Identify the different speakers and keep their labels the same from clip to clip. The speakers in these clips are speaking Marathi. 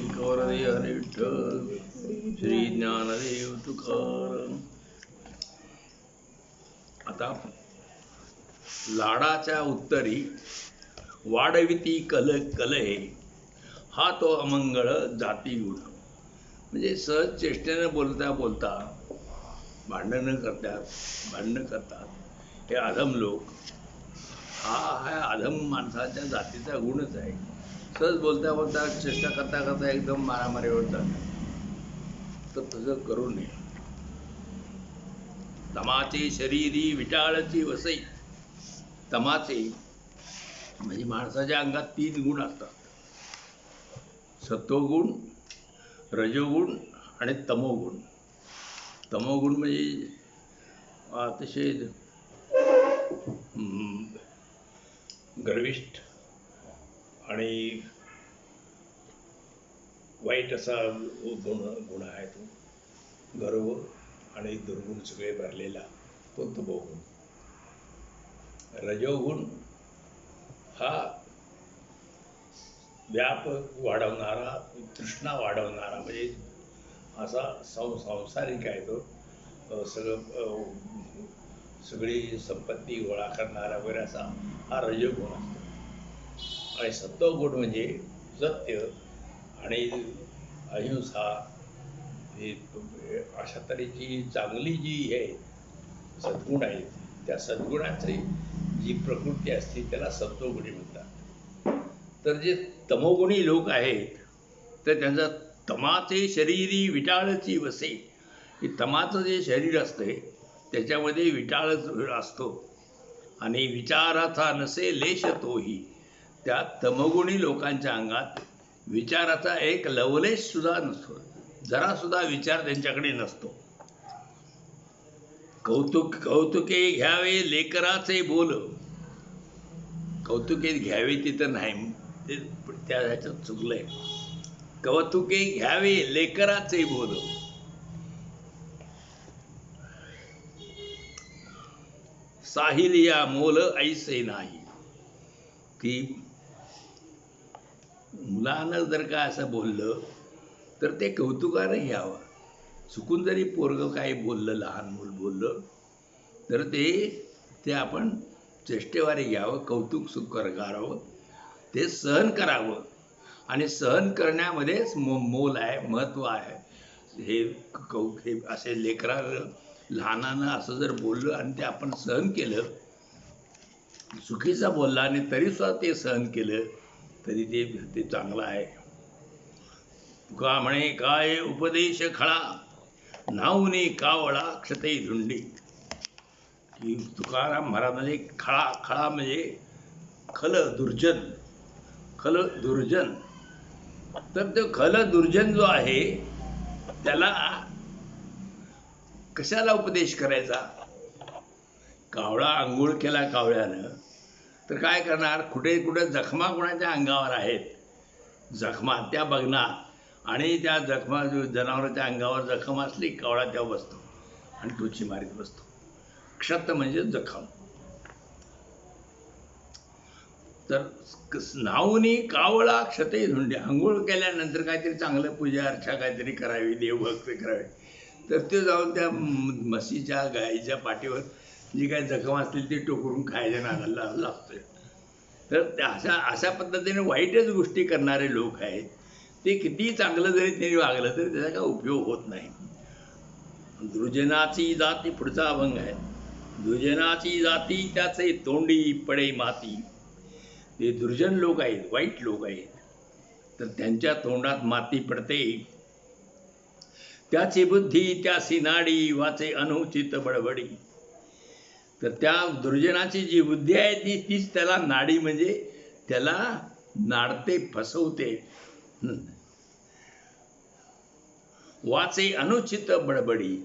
Speaker 1: गौरदे हरे विठ्ठल श्री ज्ञानदेव तुकाराम. आता लाडाच्या उत्तरी वाढविती कलहे हा तो अमंगळ जाती गुण. म्हणजे सहज चेष्टेने बोलता बोलता भांडणं करतात हे अधम लोक. हा अधम माणसाच्या जातीचा गुणच आहे. सहज बोलता बोलता चेष्टा करता करता एकदम मारामारीवर जातात. तर तसं करू नये. तमाचे शरीरी विटाळची वसई. तमाचे म्हणजे माणसाच्या अंगात 3 गुण असतात: सत्वगुण, रजोगुण आणि तमोगुण. तमोगुण म्हणजे अतिशय गर्विष्ठ आणि वाईट असा गुण आहे तो. गर्व आणि दुर्गुण सगळे भरलेला तो तमोगुण. रजोगुण हा व्याप वाढवणारा, तृष्णा वाढवणारा, म्हणजे असा संसारिक आहे तो. सगळी संपत्ती गोळा करणारा वगैरे असा हा रजोगुण असतो. आणि सत्वगुण म्हणजे सत्य आणि अहिंसा, ही अशा तऱ्हेची चांगली जी आहे सद्गुण आहेत, त्या सद्गुणाची जी प्रकृती असते त्याला सत्वगुणी म्हणतात. तर जे तमोगुणी लोक आहेत तर त्यांचा तमाचे शरीरी विटाळची वसे. हे तमाचं जे शरीर असते त्याच्यामध्ये विटाळ असतो आणि विचाराचा नसे लेश तोही. त्या तमोगुणी लोकांच्या अंगात विचाराचा एक लवलेश सुद्धा नसतो, जरासुद्धा विचार त्यांच्याकडे नसतो. कौतुके घ्यावे लेकराचे बोल. कौतुके घ्यावे तिथं नाही, ते त्या ह्याच्यात चुकलंय. कौतुके घ्यावे लेकराचे बोल. साहिलिया मोल ऐसे नाही. की मुलानं जर का असं बोललं तर ते कौतुकानं घ्यावं. चुकून जरी पोरगं काही बोललं, लहान मूल बोललं तर ते आपण चेष्टेवारी घ्यावं, कौतुक करावं, ते सहन करावं. आणि सहन करण्यामध्येच मोल आहे, महत्त्व आहे. हे असे लेकरा लहानानं असं जर बोललं आणि ते आपण सहन केलं, चुकीचा बोलला आणि तरीसुद्धा ते सहन केलं तरी ते चांगलं आहे. तुका म्हणे काय उपदेश खळा, नाऊनी कावळा क्षते धुंडी. की तुकाराम महाराज म्हणजे खळा म्हणजे खल दुर्जन. तर तो खल दुर्जन जो आहे त्याला कशाला उपदेश करायचा? कावळा आंघोळ केला कावळ्यानं तर काय करणार? कुठे जखमा कोणाच्या अंगावर आहेत, जखमा त्या बघणार आणि त्या जखमा जनावराच्या अंगावर जखम असली कावळा त्या बसतो आणि टोची मारीत बसतो. क्षत म्हणजे जखम. तर नाऊनी कावळा क्षते धुंडी. आंघोळ केल्यानंतर काहीतरी चांगलं पूजा अर्चा काहीतरी करावी, देवभक्ती करावी, तर ते जाऊन त्या म्हशीच्या गायीच्या पाठीवर जी काही जखम असतील ती टोकरून खायच्या नादाला लागतोय. तर अशा पद्धतीने वाईटच गोष्टी करणारे लोक आहेत. ते किती चांगलं जरी त्यांनी वागलं तरी त्याचा काय उपयोग होत नाही. दुर्जनाची जाती, पुढचा अभंग आहे. दुर्जनाची जाती त्याचे तोंडी पडे माती. ते दुर्जन लोक आहेत, वाईट लोक आहेत, तर त्यांच्या तोंडात माती पडते. त्याची बुद्धी त्याची नाडी वाचे अनुचित बडबडी. तर त्या दुर्जनाची जी बुद्धी आहे तीच त्याला नाडी, म्हणजे त्याला नाडते, फसवते. वाचे अनुचित बडबडी.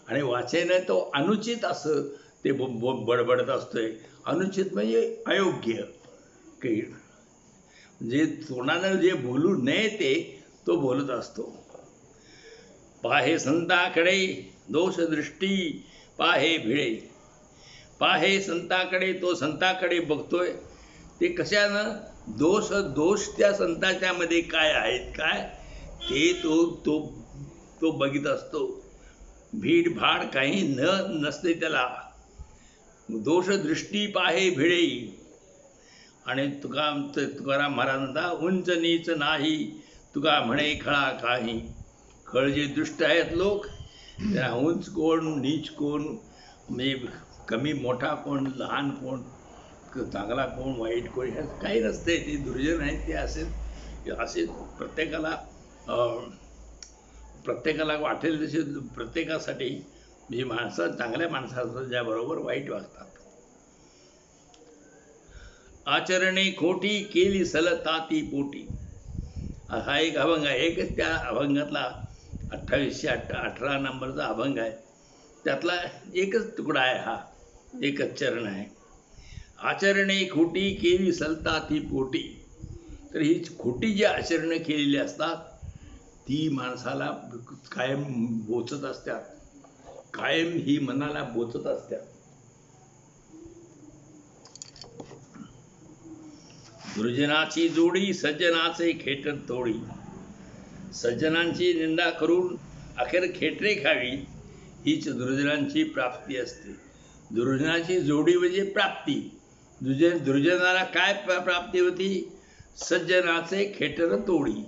Speaker 1: आणि वाचेने तो अनुचित असं ते बडबडत असतोय. अनुचित म्हणजे अयोग्य, काही जे तोंडानं जे बोलू नये ते तो बोलत असतो. पाहे संताकडे दोष दृष्टी पाहे भिळे. पाहे संताकडे, तो संताकडे बघतोय. ते कशानं? दोष त्या संताच्या मध्ये काय आहेत? काय ते तो तो तो बघित असतो. भीड भाड काही नसते त्याला, दोष दृष्टी पाहे भिडे. आणि तुकाराम महाराज म्हणता, उंच नीच नाही तुका म्हणे खळा काही. खळ जे दुष्ट आहेत लोक, त्यांना उंच कोण नीच कोण, म्हणजे कमी मोठा कोण, लहान कोण, चांगला कोण, वाईट कोण, हे काही नसते. ते दुर्जन आहेत ते असे प्रत्येकाला वाटेल तसे प्रत्येकासाठी म्हणजे माणसं चांगल्या माणसाचं ज्याबरोबर वाईट वागतात. आचरणे खोटी केली सलताती पोटी. हा एक अभंग आहे. एकच त्या अभंगातला 2818 नंबरचा अभंग आहे. त्यातला एकच तुकडा आहे हा, एकच चरण आहे. आचरणे खोटी केली सलताती पोटी. तर ही खोटी जी आचरणे केलेली असतात ती माणसाला कायम बोचत असतात, कायम ही मनाला बोचत असतात. दुर्जनाची जोडी सज्जनाचे खेटर तोडी. सज्जनांची निंदा करून अखेर खेटरे खावी हीच दुर्जनांची प्राप्ती असते. दुर्जनाची जोडी म्हणजे प्राप्ती. दुर्जनाला काय प्राप्ती होती? सज्जनाचे खेटर तोडी.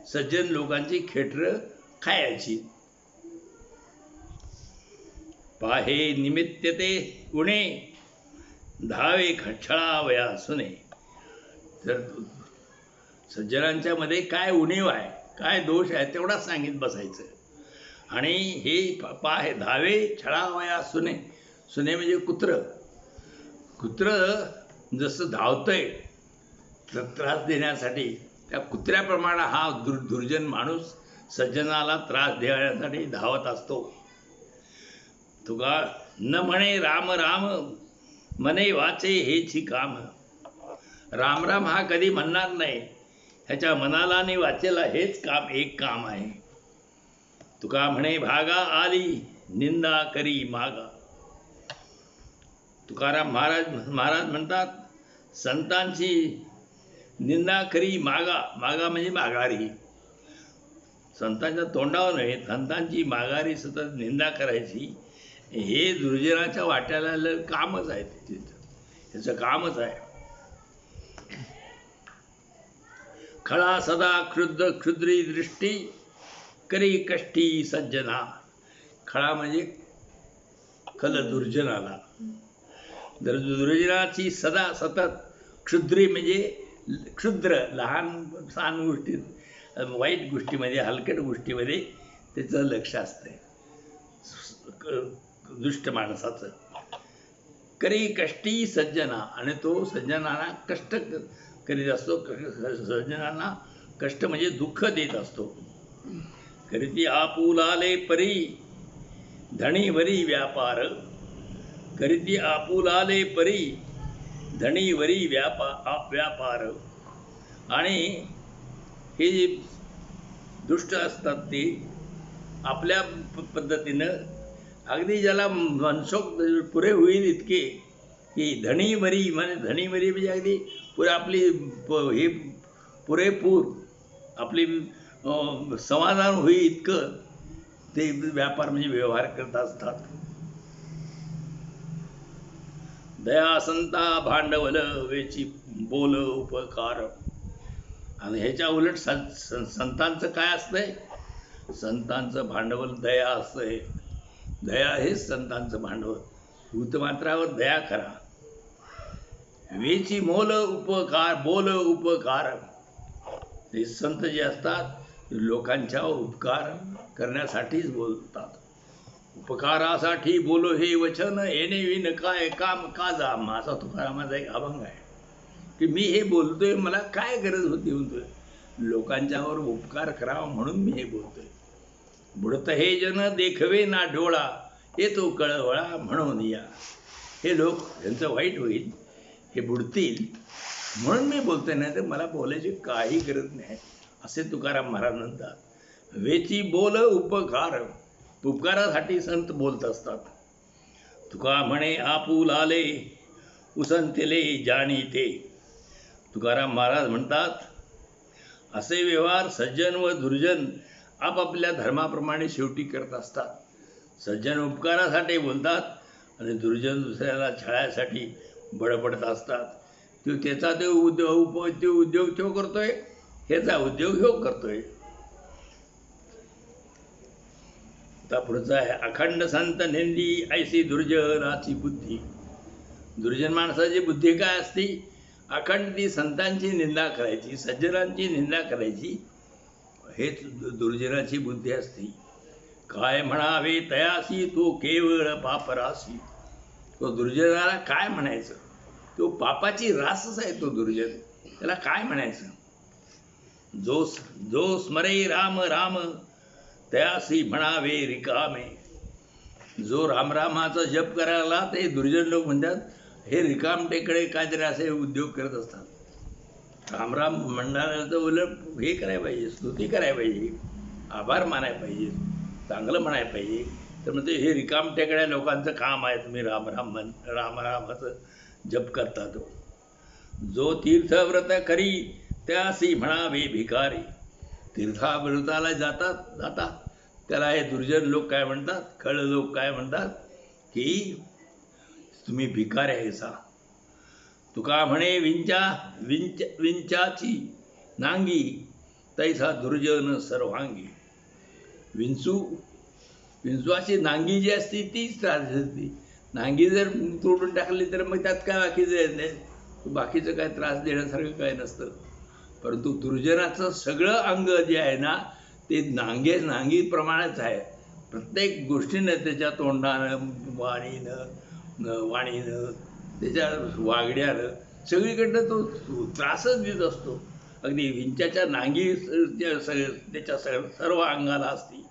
Speaker 1: सज्जन लोकांची खेटर खायची. पाहे निमित्त ते उणे धावे छळावया सुने. तर सज्जनांच्या मध्ये काय उणीव आहे, काय दोष आहे तेवढाच सांगित बसायचं. आणि हे पाहे धावे छळावया सुने. सुने म्हणजे कुत्र. कुत्र जसं धावतंय त्रास देण्यासाठी, त्या कुत्र्याप्रमाणे हा दुर्जन माणूस सज्जनाला त्रास देण्यासाठी धावत असतो. तुका न म्हणे राम राम मने वाचे हेची काम. राम राम हा कधी म्हणणार नाही, ह्याच्या मनाला आणि वाचेला हेच काम, एक काम आहे. तुका म्हणे भागा आली निंदा करी मागा. तुकाराम महाराज म्हणतात, संतांची निंदा करी मागा. मागा म्हणजे माघारी. संतांच्या तोंडावर नाही, संतांची माघारी सतत निंदा करायची. हे दुर्जनाच्या वाट्याला कामच आहे, त्याचं कामच आहे. खळा सदा क्षुद्री दृष्टी करी कष्टी सज्जना. खळा म्हणजे खल दुर्जनाला. दुर्जनाची सदा सतत क्षुद्री म्हणजे क्षुद्र, लहान सहान गोष्टीत, वाईट गोष्टीमध्ये, हलकट गोष्टीमध्ये त्याचं लक्ष असतंय दुष्ट माणसाचं. करी कष्टी सज्जना. आणि तो सज्जनांना कष्ट करीत असतो. सज्जनांना कष्ट म्हणजे दुःख देत असतो. करीती आपुलाले परी धणीवरी व्यापार. करीती आपुलाले परी धणीवरी व्यापार. आणि हे जे दुष्ट असतात ते आपल्या पद्धतीनं अगदी ज्याला मनसोक्त पुरे होईल इतके, की धणीवरी म्हणजे अगदी पुरे आपली हे पुरेपूर आपली समाधान होईल इतकं ते व्यापार म्हणजे व्यवहार करत असतात. दया संता भांडवल वेची बोल उपकार. आणि ह्याच्या उलट संतांचं काय असतंय? संतांचं भांडवल दया असतंय. दया हेच संतांचं भांडवल. भूतमात्रावर दया करा. वेची मोल उपकार, बोल उपकार. हे संत जे असतात लोकांच्या उपकार करण्यासाठीच बोलतात. उपकारासाठी बोलो हे वचन, येणे विन काय काम काजा. असा तुकारामाचा एक अभंग आहे की मी हे बोलतोय, मला काय गरज होती म्हणतोय, लोकांच्यावर उपकार करावा म्हणून मी हे बोलतोय. बुडत हे जन देखवे ना डोळा, येतो कळवळा म्हणून या. हे लोक यांचं वाईट होईल, हे बुडतील म्हणून मी बोलतोय, नाही तर मला बोलायची काही गरज नाही, असे तुकाराम महाराज म्हणतात. वेची बोल उपकार. उपकारासाठी संत बोलत असतात. तुका म्हणे आपुलाले उसंतले जाणीते. तुकाराम महाराज म्हणतात, असे व्यवहार सज्जन व दुर्जन आपापल्या धर्माप्रमाणे शेवटी करत असतात. सज्जन उपकारासाठी बोलतात आणि दुर्जन दुसऱ्याला छळायसाठी बडबडत असतात. त्याचा ते उद्योग तो करतोय, ह्याचा उद्योग ह्यो करतोय. आता पुढचा आहे, अखंड संत निंदी ऐसी दुर्जनाची बुद्धी. दुर्जन माणसाची बुद्धी काय असती? अखंड ती संतांची निंदा करायची, सज्जनांची निंदा करायची, हेच दुर्जनाची बुद्धी असती. काय म्हणावे तयासी तो केवळ पापरासी. तो दुर्जनाला काय म्हणायचं? तो पापाची रासच आहे तो दुर्जन. त्याला काय म्हणायचं? जो स्मरे राम राम तयासी म्हणावे रिकामे. जो रामरामाचा जप करायला ते दुर्जन लोक म्हणतात हे रिकामटेकडे काहीतरी असे उद्योग करत असतात. रामराम म्हणणाऱ्याला तर उलट हे करायला पाहिजे, स्तुती करायला पाहिजे, आभार मानायला पाहिजे, चांगलं म्हणायला पाहिजे. तर म्हणजे हे रिकामटेकड्या लोकांचं काम आहे. तुम्ही रामरामाचं जप करता. तो जो तीर्थव्रत करी त्यासी म्हणावे भिकारी. तीर्थाव्रताला जातात त्याला हे दुर्जन लोक काय म्हणतात, खळ लोक काय म्हणतात की तुम्ही भिकारी आहे सा. तुका म्हणे विंचाची नांगी तैसा दुर्जन सर्वांगी. विंचवाची नांगी जी असती तीच त्रास देते. नांगी जर तोडून टाकली तर मग त्यात काय बाकीचं नाही, बाकीचं काय त्रास देण्यासारखं काय नसतं. परंतु दुर्जनाचं सगळं अंग जे आहे ना ते नांगीप्रमाणेच आहे. प्रत्येक गोष्टीनं, त्याच्या तोंडानं, वाणीनं, त्याच्या वागण्यानं सगळीकडनं तो त्रासच देत असतो. अगदी विंचाच्या नांगी त्याच्या सर्व अंगाला असती.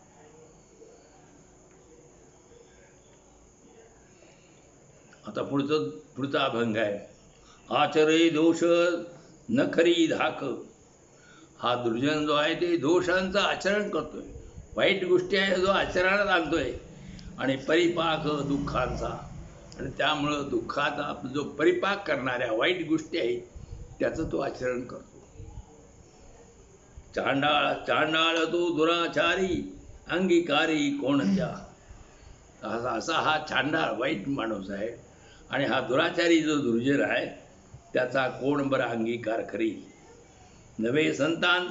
Speaker 1: आता पुढचा अभंग आहे, आचरे दोष न खरी धाक. हा दुर्जन जो आहे ते दोषांचं आचरण करतोय, वाईट गोष्टी आहे जो आचरणात आणतोय, आणि परिपाक दुःखांचा, आणि त्यामुळं दुःखाचा जो परिपाक करणाऱ्या वाईट गोष्टी आहेत त्याचं तो आचरण करतो. चांडाळ तो दुराचारी अंगीकारी कोणत्या. असा हा चांडाळ वाईट माणूस आहे, आणि हा दुराचारी जो दुर्जन आहे त्याचा कोण बरा अंगीकार करील. नवे संतान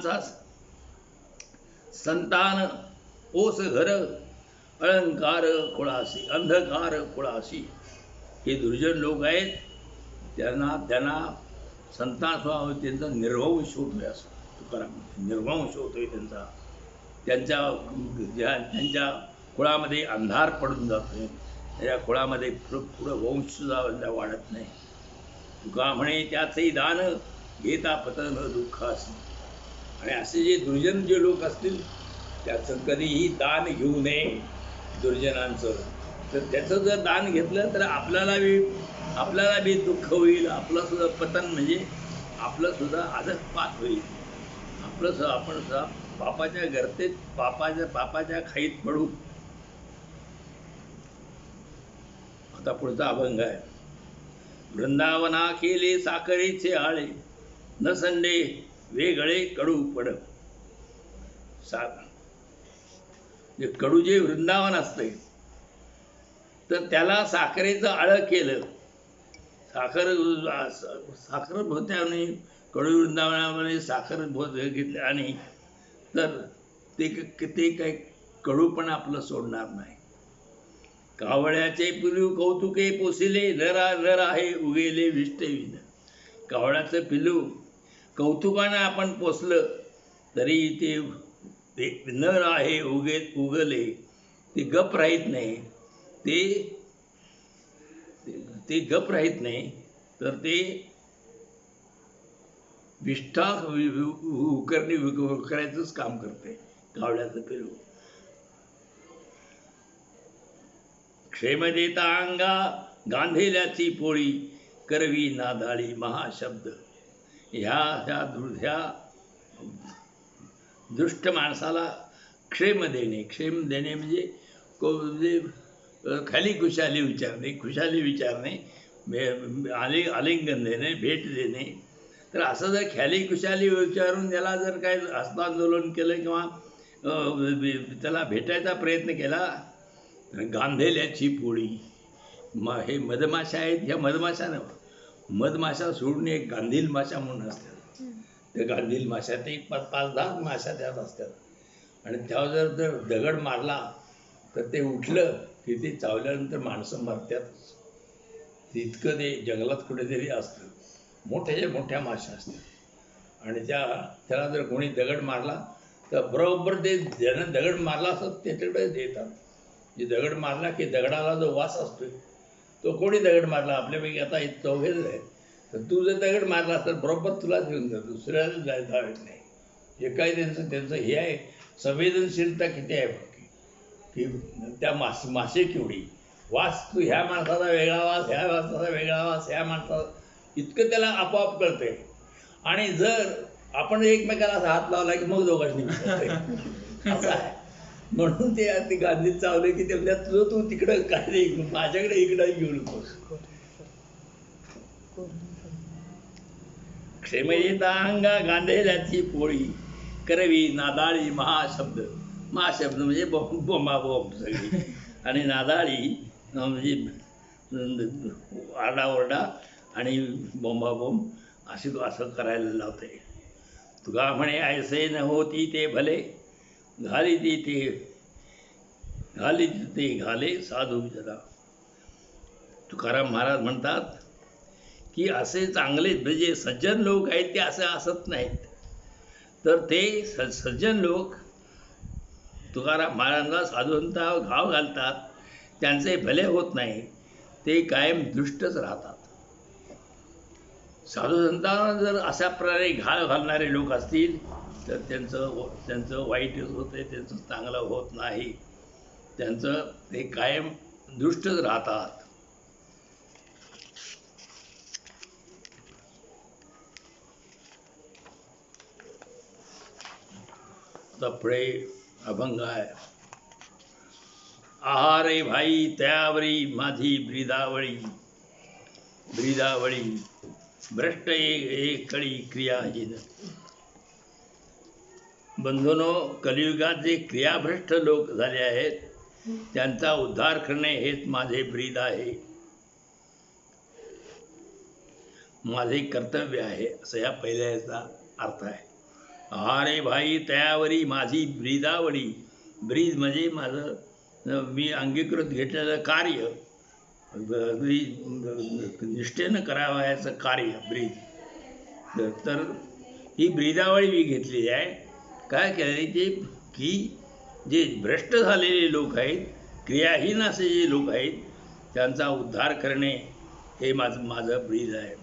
Speaker 1: ओस घर अलंकार कुळासी अंधकार कुळासी. हे दुर्जन लोक आहेत, त्यांना संतान स्वभाव त्यांचा निर्वंश होतोय. असं तुकाराम निर्वंश होतोय त्यांच्या कुळामध्ये अंधार पडून जातोय. त्या कुळामध्ये पुढं वंश वाढत नाही. तुका म्हणे त्याचंही दान घेता पतन दुःखासी. आणि असे जे दुर्जन जे लोक असतील त्याचं कधीही दान घेऊ नये दुर्जनांचं. तर त्याचं जर दान घेतलं तर आपल्याला बी दुःख होईल. आपलं सुद्धा पतन म्हणजे आपलं सुद्धा अधःपात होईल. आपण सुद्धा पापाच्या गर्तेत पापाच्या खाईत पडू. आता पुढचा अभंग आहे, वृंदावना केले साखरेचे आळे न संडे वेगळे कडू पड. कडू जे वृंदावन असते तर त्याला साखरेचं आळं केलं. साखर भोत्याने कडू वृंदावनामध्ये साखर भोत घेतले आणि तर ते काही कडूपण आपलं सोडणार नाही. कावळ्याचे पिलू कौतुके पोसिले नर आहे उगेले विष्टविन. कावळ्याचं पिलू कौतुकानं आपण पोसलं तरी ते नर आहे उगले ते गप राहत नाही. ते गप राहत नाही तर ते विष्ठा करायचंच काम करते कावळ्याचं पिलू. क्षेम देता अंगा गांधेल्याची पोळी करवी नादाळी महाशब्द. ह्या दुष्ट माणसाला क्षेम देणे म्हणजे खाली खुशाली विचारणे आलिंगन देणे, भेट देणे, तर असं जर ख्याली खुशाली विचारून त्याला जर काय हस्तांदोलन केलं किंवा त्याला भेटायचा प्रयत्न केला, गांधेल्याची पोळी हे मधमाशा आहेत, ह्या मधमाशा न मधमाशा सोडून एक गांधील माशा म्हणून असतात. त्या गांधील माशा ते 5-10 माशा त्यात असतात आणि त्यावर जर दगड मारला तर ते उठलं की ते चावल्यानंतर माणसं मरतातच. इतकं ते जंगलात कुठेतरी असतं. मोठ्याच्या मोठ्या माशा असतात आणि त्याला जर कोणी दगड मारला तर बरोबर ते ज्यानं दगड मारला असत त्याच्याकडेच येतात. जे दगड मारला की दगडाला जो वास असतो तो कोणी दगड मारला आपल्यापैकी आता चौघेच आहे, तर तू जर दगड मारला तर बरोबर तुलाच घेऊन जातो, दुसऱ्याला जायला येत नाही. जे काही त्यांचं हे आहे, संवेदनशीलता किती आहे की त्या मासे केवढी वास, तू ह्या माणसाचा वेगळा वास, ह्या माणसाचा वेगळा वास, ह्या माणसाचा इतकं त्याला आपोआप कळतंय. आणि जर आपण एकमेकाला असा हात लावला की मग दोघांनी असं आहे. म्हणून ते गांधीत चावले की ते म्हणजे तुझं तू तिकडं काय नाही, माझ्याकडे इकडं घेऊ नकोस. क्षेमयेता अंगा गांधेल्याची पोळी करवी नादाळी महाशब्द. महाशब्द म्हणजे बोंबा बोंब सगळी, आणि नादाळी म्हणजे आरडाओरडा आणि बोंबाबोंब असं करायला लावते. तुका म्हणे ऐसे न होती ते भले, घाली ते घाले साधू जरा. तुकाराम महाराज म्हणतात की असे चांगले म्हणजे सज्जन लोक आहेत ते असं असत नाहीत, तर ते सज्जन लोक तुकाराम महाराजांना साधूंचा घाव घालतात, त्यांचे भले होत नाही, ते कायम दुष्टच राहतात. साधू संतांना जर अशा प्रकारे घाव घालणारे लोक असतील तर त्यांचं वाईटच होतं, त्यांचं चांगलं होत नाही, त्यांचं ते कायम दुष्टच राहतात. आता पुढे अभंग आहे. आहारे भाई त्यावरी माझी ब्रीदावळी, भ्रष्ट एक कळी क्रियाहीन. बंधूंनो, कलियुगात जे क्रियाभ्रष्ट लोक झाले आहेत त्यांचा उद्धार करणे हेच माझे ब्रीद आहे, माझे कर्तव्य आहे, असं या पहिल्याचा अर्थ आहे. आहारे भाई तयावरी माझी ब्रीदावळी. ब्रीद म्हणजे माझं मी अंगीकृत घेतलेलं कार्य, निष्ठेनं करावयाचं कार्य ब्रीद. तर ही ब्रीदावळी मी घेतलेली आहे. काय केलेली ते की जे भ्रष्ट झालेले लोक आहेत, क्रियाहीन असे जे लोक आहेत, त्यांचा उद्धार करणे हे माझं ब्रीद आहे.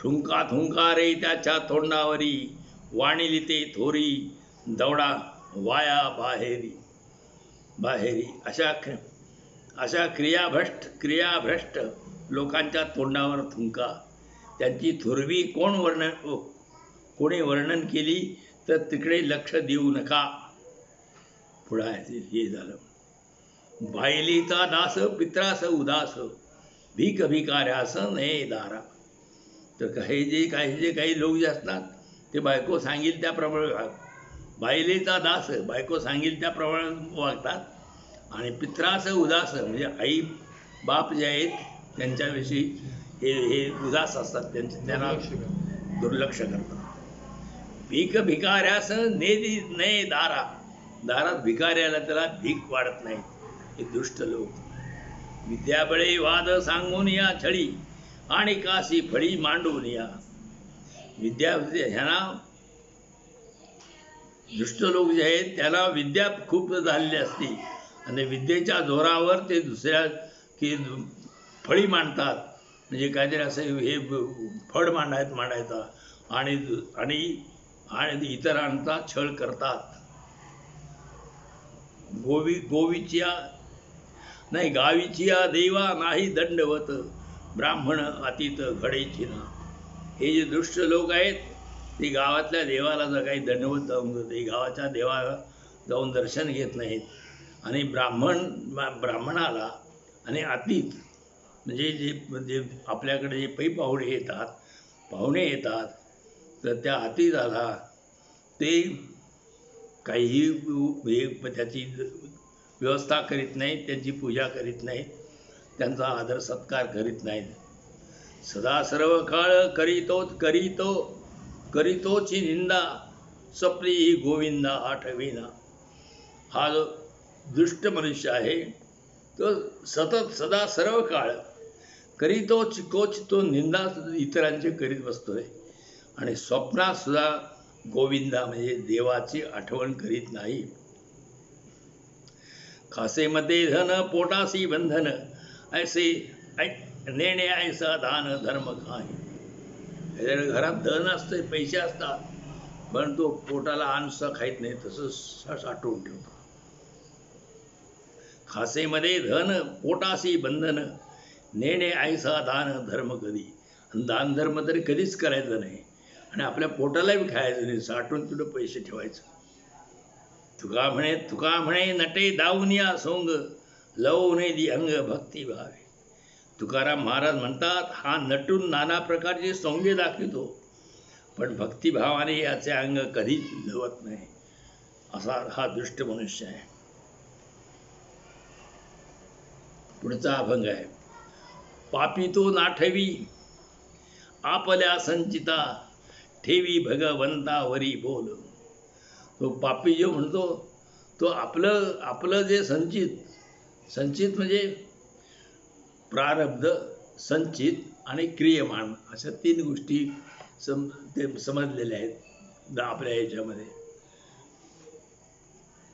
Speaker 1: ठुंका थुंका रे त्याच्या तोंडावरी, वाणिली ते थोरी दवडा वाया बाहेरी. अशा क्रियाभ्रष्ट लोकांच्या तोंडावर थुंका, त्यांची थोरवी कोणी वर्णन केली तर तिकडे लक्ष देऊ नका. पुढे हे झालं. बायलीचा दास पित्रास उदास, भीक भिकाऱ्यास नये दारा. तर काही लोक जे असतात ते बायको सांगेल त्याप्रमाणे बायलीचा दास, बायको सांगेल त्याप्रमाणे वागतात, आणि पित्रास उदास म्हणजे आई बाप जे आहेत त्यांच्याविषयी हे उदास असतात, त्यांना दुर्लक्ष करतात. भीक भिकाऱ्यास नये दारा. दारात भिकाऱ्याला त्याला भीक वाढत नाही, हे दुष्ट लोक. विद्याबळे वाद सांगून या छळी, आणि काशी फळी मांडून या. ह्यांना दुष्ट लोक जे आहेत त्याला विद्या खूप झालेली असते, आणि विद्येच्या जोरावर ते दुसऱ्या की फळी मांडतात, म्हणजे काहीतरी असं हे फळ मांडायचा आणि इतरांचा छळ करतात. गावीचिया देवा नाही दंडवत, ब्राह्मण अतीत घडेची ना. हे जे दुष्ट लोक आहेत ते गावातल्या देवाला जर काही दंडवत जाऊन जाते, गावाच्या देवाला जाऊन दर्शन घेत नाहीत, आणि ब्राह्मणाला आणि अतीत म्हणजे आपल्याकडे जे पै पाहुणे येतात तर त्या अतिथाला ते काहीही त्याची व्यवस्था करीत नाहीत, त्यांची पूजा करीत नाहीत, त्यांचा आदर सत्कार करीत नाहीत. सदा सर्व काळ करीतोची निंदा, सपली ही गोविंदा आठविना. हा जो दुष्ट मनुष्य आहे तो सतत सदा सर्व काळ कोच तो निंदा इतरांची करीत बसतोय आणि स्वप्नात सुद्धा गोविंदा म्हणजे देवाची आठवण करीत नाही. खासेमध्ये धन पोटासी बंधन, ऐसे नेणे ऐसा दान धर्म काय. घरात धन असते, पैसे असतात, पण तो पोटाला अन्न खाईत नाही, तसंच साठवून ठेवतो. खासेमध्ये धन पोटासी बंधन, नेणे ऐसा दान धर्म कधी. दान धर्म तरी कधीच करायचं नाही आणि आपल्या पोटालाही खायचं नाही, साठवून तुला पैसे ठेवायचं. तुका म्हणे नटे दावनिया सोंग, लवणे दि अंग भक्ती भावे. तुकाराम महाराज म्हणतात, हा नटून नाना प्रकारचे सोंगे दाखवितो, पण भक्तिभावाने याचे अंग कधीच लवत नाही. असा हा दुष्ट मनुष्य आहे. पुढचा अभंग आहे. पापी तो नाठवी आपल्या संचिता, ठेवी भगवंतावरी बोल. तो पापी जो म्हणतो तो आपलं जे संचित म्हणजे प्रारब्ध, संचित आणि क्रियमान अशा 3 गोष्टी ते समजलेल्या आहेत आपल्या ह्याच्यामध्ये.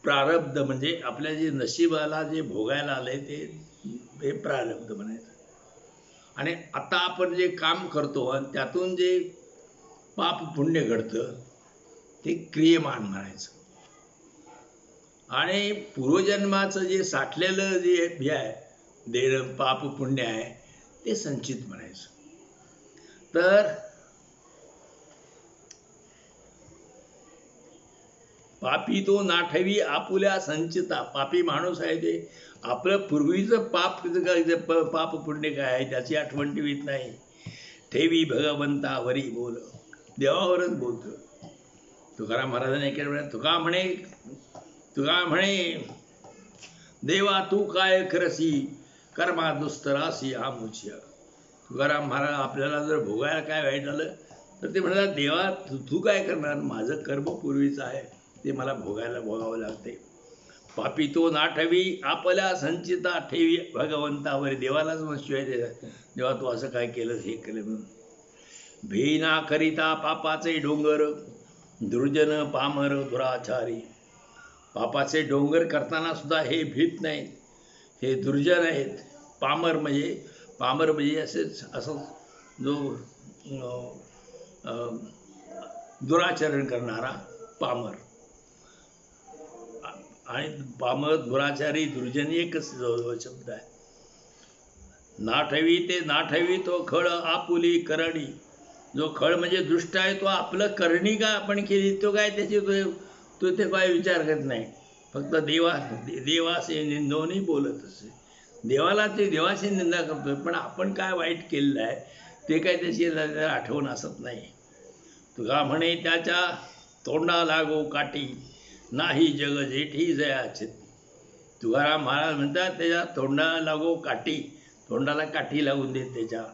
Speaker 1: प्रारब्ध म्हणजे आपल्या जे नशिबाला जे भोगायला आलंय ते प्रारब्ध म्हणायचं. आणि आता आपण जे काम करतो आणि त्यातून जे पाप पुण्य घडतं ते क्रियमान म्हणायचं. आणि पूर्वजन्माचं जे साठलेलं जे हे आहे देणं पाप पुण्य आहे ते संचित म्हणायचं. तर पापी तो नाठवी आपुल्या संचिता. पापी माणूस आहे ते आपलं पूर्वीचं पाप पुण्य काय आहे त्याची आठवण ठेवीत नाही. ठेवी भगवंतावरी बोल, देवावरच बोलतो. तुकाराम महाराजांनी एका वेळेला तुका म्हणे देवा तू काय करसी, कर्मा दुस्तरासी आमुचिया. तुकाराम महाराज आपल्याला जर भोगायला काय वाईट झालं तर ते म्हणतात, देवा तू काय करणार, माझं कर्म पूर्वीचं आहे ते मला भोगावं लागते. पापी तो नाठवी आपल्या संचिता, ठेवी भगवंतावर. देवालाच शिवाय देवा तू असं काय केलं, हे केलं म्हणून. भेना करिता पापाचे डोंगर, दुर्जन पामर दुराचारी. पापाचे डोंगर करताना सुद्धा हे भीत नाहीत, हे दुर्जन आहेत. पामर म्हणजे असं जो दुराचरण करणारा पामर. आणि पामर, दुराचारी, दुर्जन एकच शब्द आहे. नाठवी तो खळ आपुली करणी. जो खळ म्हणजे दुष्ट आहे तो आपलं करणी का आपण केली तो काय त्याची तो ते काय विचार करत नाही. फक्त देवाशी निंदोनी बोलत असे. देवाची निंदा करतोय, पण आपण काय वाईट केलेलं आहे ते काय त्याची आठवण असत नाही. तुका म्हणे त्याच्या तोंडा लागो काठी, नाही जग जेठी जयाचे. तुकाराम महाराज म्हणतात त्याच्या तोंडाला लागो काठी, तोंडाला काठी लागून देत त्याच्या.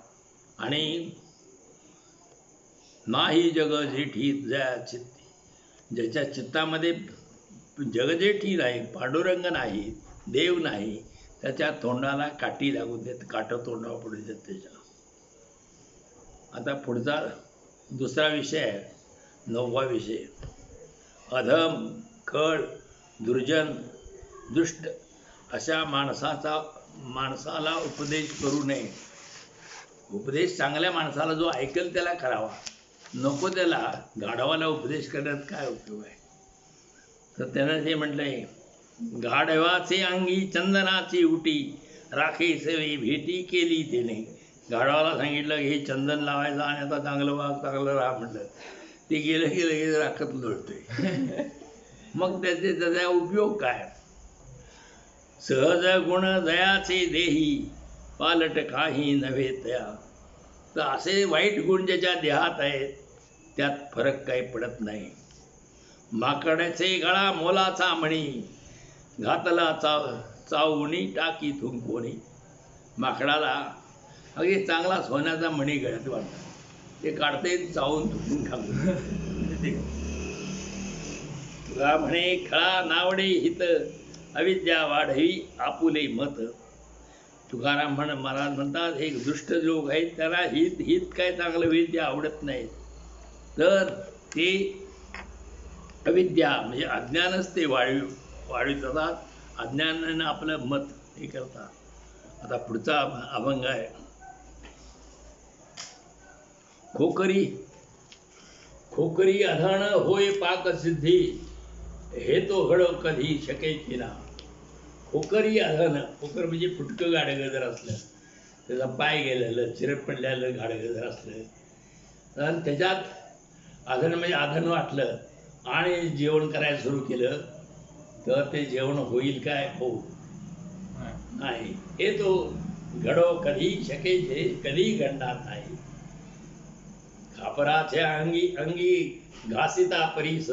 Speaker 1: आणि नाही जग जेठी जया चित्ती. ज्याच्या चित्तामध्ये जगजेठी नाही, पांडुरंग नाही, देव नाही, त्याच्या तोंडाला काठी लागून देत, काठं तोंडावर पडू देत त्याच्या. आता पुढचा दुसरा विषय आहे, 9वा विषय. अधम, खळ, दुर्जन, दुष्ट अशा माणसाला उपदेश करू नये. उपदेश चांगल्या माणसाला जो ऐकेल त्याला करावा, नको त्याला गाढवाला उपदेश करण्यात काय उपयोग आहे. तर त्यानं हे म्हटलंय, गाढवाचे अंगी चंदनाची उटी, राखे सेवी भेटी केली त्याने. गाढवाला सांगितलं हे चंदन लावायचं आणि आता चांगलं वाग, चांगलं राहा म्हटलं. ते गेलं की लगेच राखत लोळतोय. मग त्याचा उपयोग काय. सहज गुण दयाचे देही, पालट काही नव्हे त्या. तर असे वाईट गुण ज्याच्या देहात आहेत त्यात फरक काही पडत नाही. माकडाचे गळा मोलाचा मणी, घातला चावणी टाकी थुंकोणी. माकडाला अगदी चांगला सोन्याचा मणी गळ्यात वाटतो, ते काढते चावून थुंकून खातो. तुला म्हणे खळा नावडे हित, अविद्या वाढवी आपुले मत. तुकाराम महाराज म्हणतात, हे दुष्ट लोक आहेत त्याला हित काय चांगलं विद्या आवडत नाही, तर ते अविद्या म्हणजे अज्ञानच ते वाढवित जातात. अज्ञानानं आपलं मत हे करतात. आता पुढचा अभंग आहे. खोकरी अधण होय पाक सिद्धी, हे तो घड कधी शकेची ना. खोकरी अधन, खोकर म्हणजे फुटकं गाडगं जर असलं, त्याचा पाय गेलेलं चिरट पडलेलं गाडगं जर असलं तर त्याच्यात अधन म्हणजे अधन वाटलं आणि जेवण करायला सुरू केलं तर ते जेवण होईल काय? हो नाही. हे तो घडो कधी शकेचे, कधी घडणार नाही. खापराच्या अंगी घासिता परीस,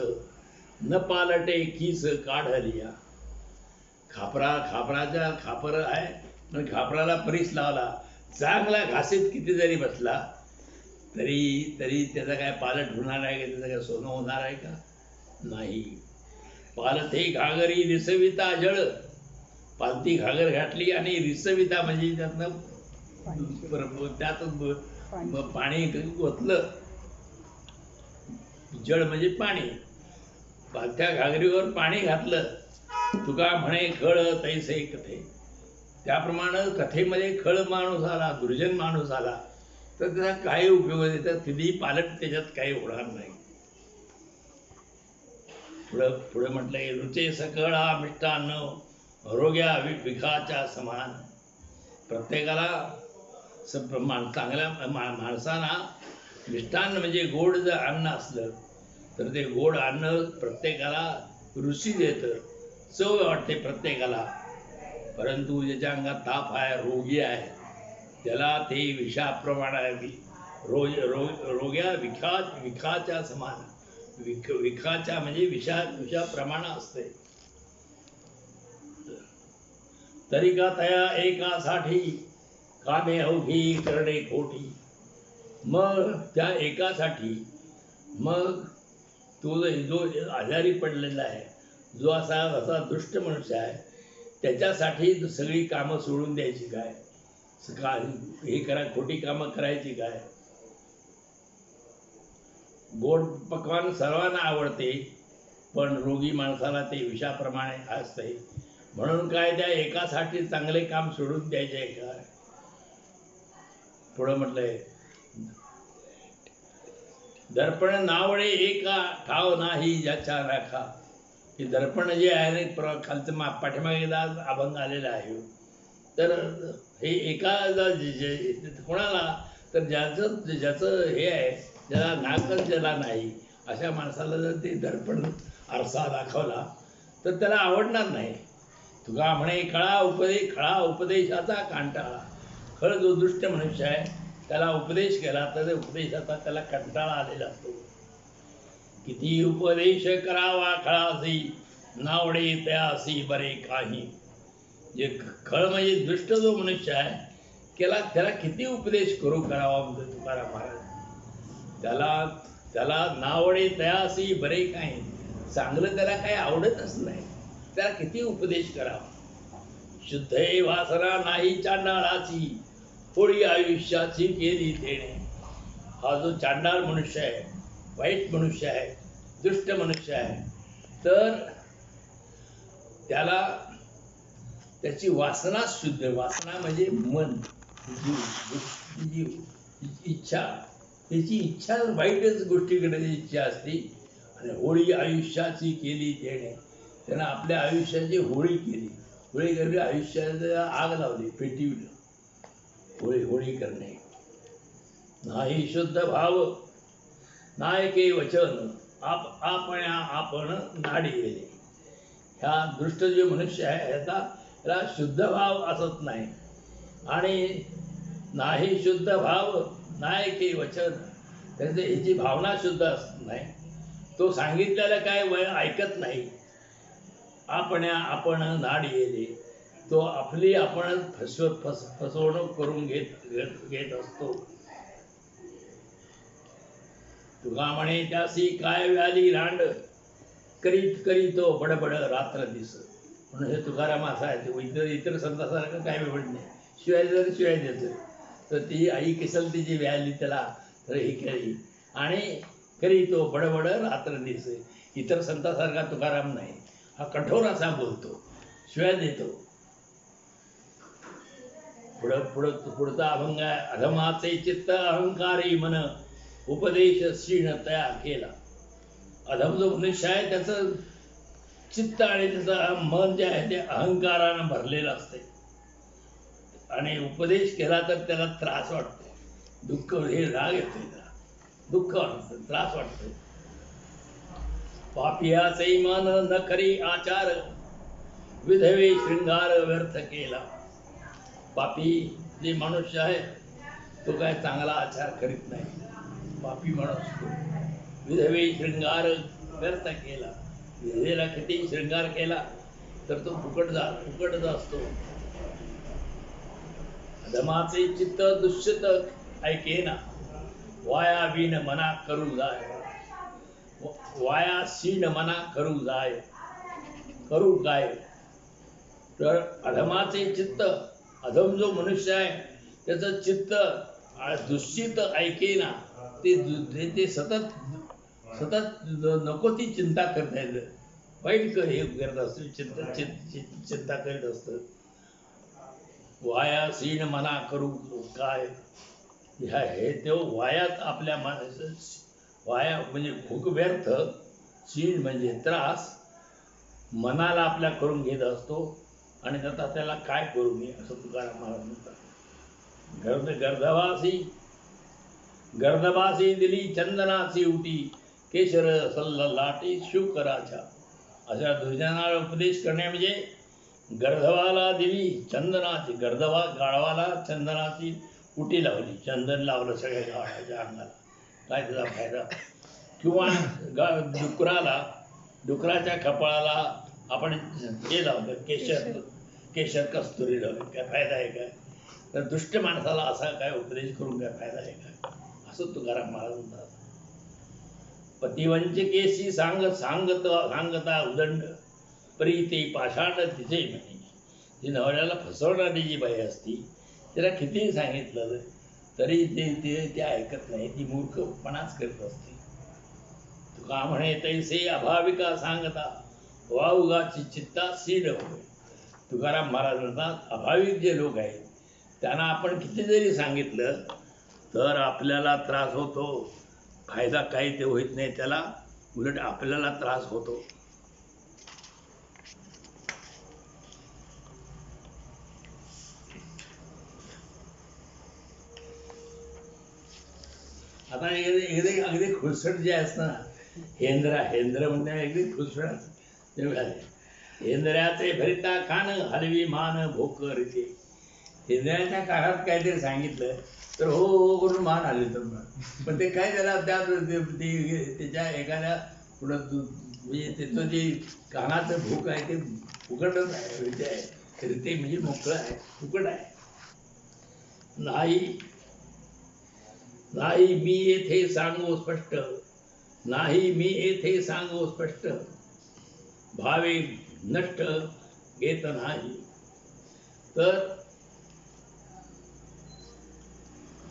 Speaker 1: न पालटे कीस काढलिया. खापर आहे, खापराला परीस लावला, चांगला घासीत किती जरी बसला तरी त्याचा काय पालट होणार आहे का? त्याचं काय सोनं होणार आहे का? नाही. पालथे घागरी रिसविता जळ, पालती घागर घातली आणि रिसविता म्हणजे त्यातच पाणी ओतलं. जळ म्हणजे पाणी, पालथ्या घागरीवर पाणी घातलं. तुका म्हणे खळ तैसे कथे. त्याप्रमाणे कथेमध्ये खळ माणूस आला, दुर्जन माणूस आला तर त्याचा काही उपयोग नाही, तर किती पालट त्याच्यात काही होणार नाही. पुढे म्हटलंय, रुचे सकळा मिष्टान्न, रोग्या विखाच्या समान. प्रत्येकाला चांगल्या माणसांना मिष्टान्न म्हणजे गोड जर अन्न असलं तर ते गोड अन्न प्रत्येकाला रुची देतं, चव वाटते प्रत्येकाला. परंतु ज्याच्या अंगात ताप आहे, रोगी आहे, त्याला ते विषाप्रमाणे रोग्या विखाच्या समान. विखाच्या म्हणजे विषाप्रमाणे असते. तरी का तया एकासाठी, कामे अवघी करणे खोटी. मग त्या एकासाठी, मग तो जो आजारी पडलेला आहे, जो असा दुष्ट मनुष्य आहे, त्याच्यासाठी सगळी कामं सोडून द्यायची काय? हे खोटी कामं करायची काय? गोड पकवान सर्वांना आवडते, पण रोगी माणसाला ते विषाप्रमाणे असते. म्हणून काय त्या एकासाठी चांगले काम सोडून द्यायचे काय? पुढं म्हटलंय, दर्पण नावडे एका ठाव नाही ज्याच्या राखा. हे दर्पण जे आहे ना, खालचं पाठीमागे अभंग आलेला आहे. तर हे एका कोणाला, तर ज्याचं हे आहे, ज्याला नाकच ज्याला नाही, अशा माणसाला जर ते दर्पण आरसा दाखवला तर त्याला आवडणार नाही. तुका म्हणे खळा उपदेशाचा कांटाळा. खळ जो दुष्ट मनुष्य आहे त्याला उपदेश केला तर उपदेशाचा त्याला कंटाळा आलेला असतो. किती उपदेश करावा खळासी, नावडे त्यासी बरे काही. जे खळ म्हणजे दुष्ट जो मनुष्य आहे त्याला किती उपदेश करावा म्हणतो तुकाराम महाराज. त्याला नावडे तयासी बरे काही. चांगलं त्याला काही आवडतच नाही, त्याला किती उपदेश करावा. शुद्ध वासना नाही चांडाळाची, होळी आयुष्याची केली देणे. हा जो चांडाळ मनुष्य आहे, वाईट मनुष्य आहे, दुष्ट मनुष्य आहे, तर त्याला त्याची वासना शुद्ध, वासना म्हणजे मन, जीव, इच्छा, त्याची इच्छा वाईटच गोष्टीकडे इच्छा असते. आणि होळी आयुष्याची केली देणे, त्यानं आपल्या आयुष्याची होळी केली. होळी करणे आयुष्याला आग लावली, पेटवलं. होळी करणे नाही शुद्ध भाव, नायके वचन आपण नाडी गेले. ह्या दुष्ट जे मनुष्य आहे याला शुद्ध भाव असत नाही. आणि नाही शुद्ध भाव नाही की वचन, त्याचे ह्याची भावना शुद्ध नाही, तो सांगितलेलं काय ऐकत नाही. आपण नाड येले, तो आपली आपण फसवणूक करून घेत असतो. तुका म्हणे त्यासी काय व्याली रांड, करीत करीतो बडबड रात्र दिस. म्हणून हे तुकाराम असा आहे. इतर संतासारखं काय वेळ नाही, शिवाय देतो. तर ती आई किसल तिची व्याली त्याला तर ही केली आणि करीतो बडबड रात्र दिस. इतर संतासारखा तुकाराम नाही, हा कठोर असा बोलतो, शिवाय देतो. पुढचा अभंग आहे. अधमाचे चित्त अहंकारी मन, उपदेश क्षीण तया केला. अधम जो मनुष्य आहे त्याचं चित्त आणि त्याचं मन जे आहे ते अहंकारानं भरलेलं असते, आणि उपदेश केला तर त्याला त्रास वाटतो, दुःख, हे राग येतो, दुःख वाटतं, त्रास वाटतो. पापियाचे मन न करी आचार, विधवे शृंगार व्यर्थ केला. पापी जे मनुष्य आहे तो काय चांगला आचार करीत नाही, पापी माणूस तो. विधवे शृंगार व्यर्थ केला, विधवेला किती शृंगार केला तर तो फुकटच असतो. अधमाचे चित्त दुष्यत ऐकेना, वाया विण मना करू जाय. वाया सीण मना करू जाय, करू काय. तर अधमाचे चित्त, अधम जो मनुष्य आहे त्याचं चित्त दुष्यित ऐकेना, ते सतत नको ती चिंता करता येतं, वाईट हे करत असतो, चिंता करीत असतं. वाया सीण मना करू काय, हे तो वायात आपल्या वाया म्हणजे भूक व्यर्थ, सीण म्हणजे त्रास मनाला आपल्या करून घेत असतो, आणि त्याला काय करू मी, असं तुकाराम महाराज म्हणतात. गर्दबासी दिली चंदनाची उटी, केशर सल्ल लाटी शुकराच्या. अशा दुर्जनाला उपदेश करणे म्हणजे गर्दवाला दिली चंदनाची, गाढवाला चंदनाची उटी लावली, चंदन लावलं सगळ्या गाढवाच्या अंगाला, काय त्याचा फायदा. किंवा डुकराच्या कपाळाला आपण हे लावलं, केशर कस्तुरी लावली, काय फायदा आहे काय. तर दुष्ट माणसाला असा काय उपदेश करून काय फायदा आहे काय, असं तुकाराम महाराज म्हणतात. पतिवंचकेशी सांगता उदंड, परी ते पाषाण तिचे म्हणे. जी नवऱ्याला फसवणारी जी बाई असती तिला कितीही सांगितलं तरी ते ऐकत नाही, ती मूर्खपणाच करत असते. तुका म्हणे तैसे अभाविका सांगता, वाउगाची चित्ता सीड होय. तुकाराम महाराज म्हणतात अभाविक जे लोक आहेत त्यांना आपण किती जरी सांगितलं तर आपल्याला त्रास होतो, फायदा काही ते होत नाही, त्याला उलट आपल्याला त्रास होतो. आता अगदी खुसट जे असतं ना, हेंद्र म्हणते अगदी खुसट हेंद्र्याचे भरिता खान, हलवी मान भोक रीते. हेंद्र्याच्या कानात काहीतरी सांगितलं तर हो हो करून मान आले तर, पण ते काय त्याला त्याच्या एखाद्या पुढं म्हणजे त्याचं जे कानाचं भूक आहे ते फुकटच आहे, रीते म्हणजे मोकळं आहे, फुकट आहे. नाही मी येथे सांगू स्पष्ट, नाही मी येथे सांगू स्पष्ट, भावे नष्ट घेत नाही. तर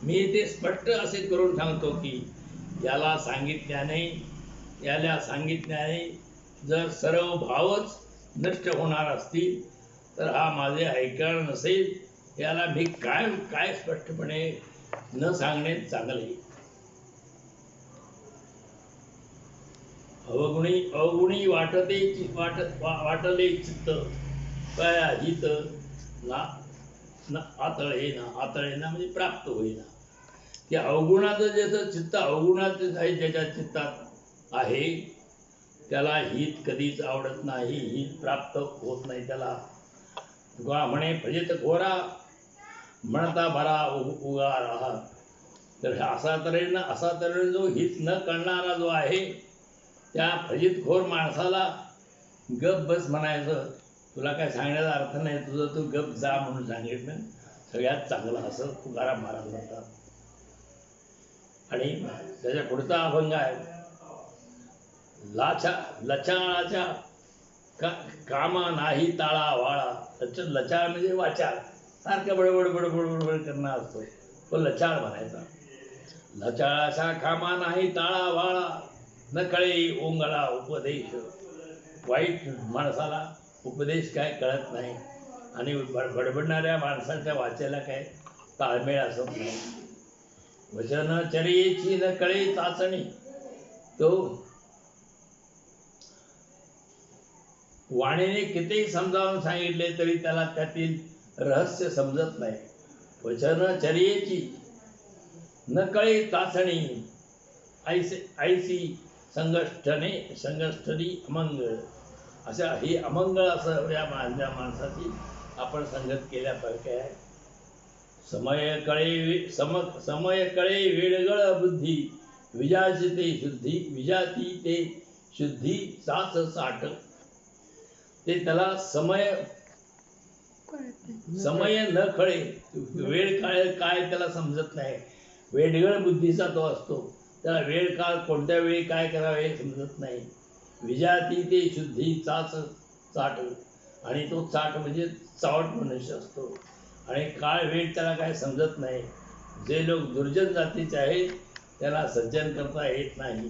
Speaker 1: मी ते स्पष्ट असे करून सांगतो की याला सांगितल्याने जर सर्व भावच नष्ट होणार असतील तर हा माझे ऐकणार नसेल. याला मी काय स्पष्टपणे न सांगणे चांगले. अवगुणी वाटले चित्त, काय अजित आतळेना म्हणजे प्राप्त होईना. की अवगुणाचं ज्याचं चित्त अवगुणाचं आहे, ज्याच्या चित्तात आहे त्याला हित कधीच आवडत नाही, हित प्राप्त होत नाही त्याला. तुका म्हणे भजत घोरा म्हणता भरा उगा राहा. तर असा तऱ्हेनं जो हित न करणारा जो आहे त्या फजितखोर माणसाला गप बस म्हणायचं. तुला काय सांगण्याचा अर्थ नाही, तुझं तू गप जा म्हणून सांगितलं सगळ्यात चांगलं, असं तुकाराम महाराज म्हणतात. आणि त्याच्या पुढचा अभंग आहे, लचाळाच्या कामा नाही ताळा वाळा. लचाळ म्हणजे वाचाळ, सारखं बडबड बडबड बडबड करणार असतो तो लचाळ म्हणायचा. लचाळाच्या कामा नाही ताळा वाळा, न कळे ओंगळा उपदेश. वाईट माणसाला उपदेश काय कळत नाही आणि बडबडणाऱ्या माणसाच्या वाचायला काय ताळमेळ असत नाही. वचन चर्येची न कळे चाचणी, तो वाणीने कितीही समजावून सांगितले तरी त्याला त्यातील रहस्य समजत नाही. वचन चर्येची न कळे चाचणी, ऐसी संगष्टनी अमंग. अशा ही अमंगळ असं या माणसाची आपण संगत केल्यासारखे आहे. समय कळे वेळगळ बुद्धी, विजाती ते शुद्धी साच साठ. ते त्याला समय न कळे, वेळ काळ काय त्याला समजत नाही. वेडगळ बुद्धीचा तो असतो, त्याला वेळ काळ कोणत्या वेळी काय करावे हे समजत नाही. विजाती ते शुद्धी चाच चाट, आणि तो चाट म्हणजे चावट मनुष्य असतो आणि काळ वेळ त्याला काय समजत नाही. जे लोक दुर्जन जातीचे आहेत त्याला सज्जन करता येत नाही.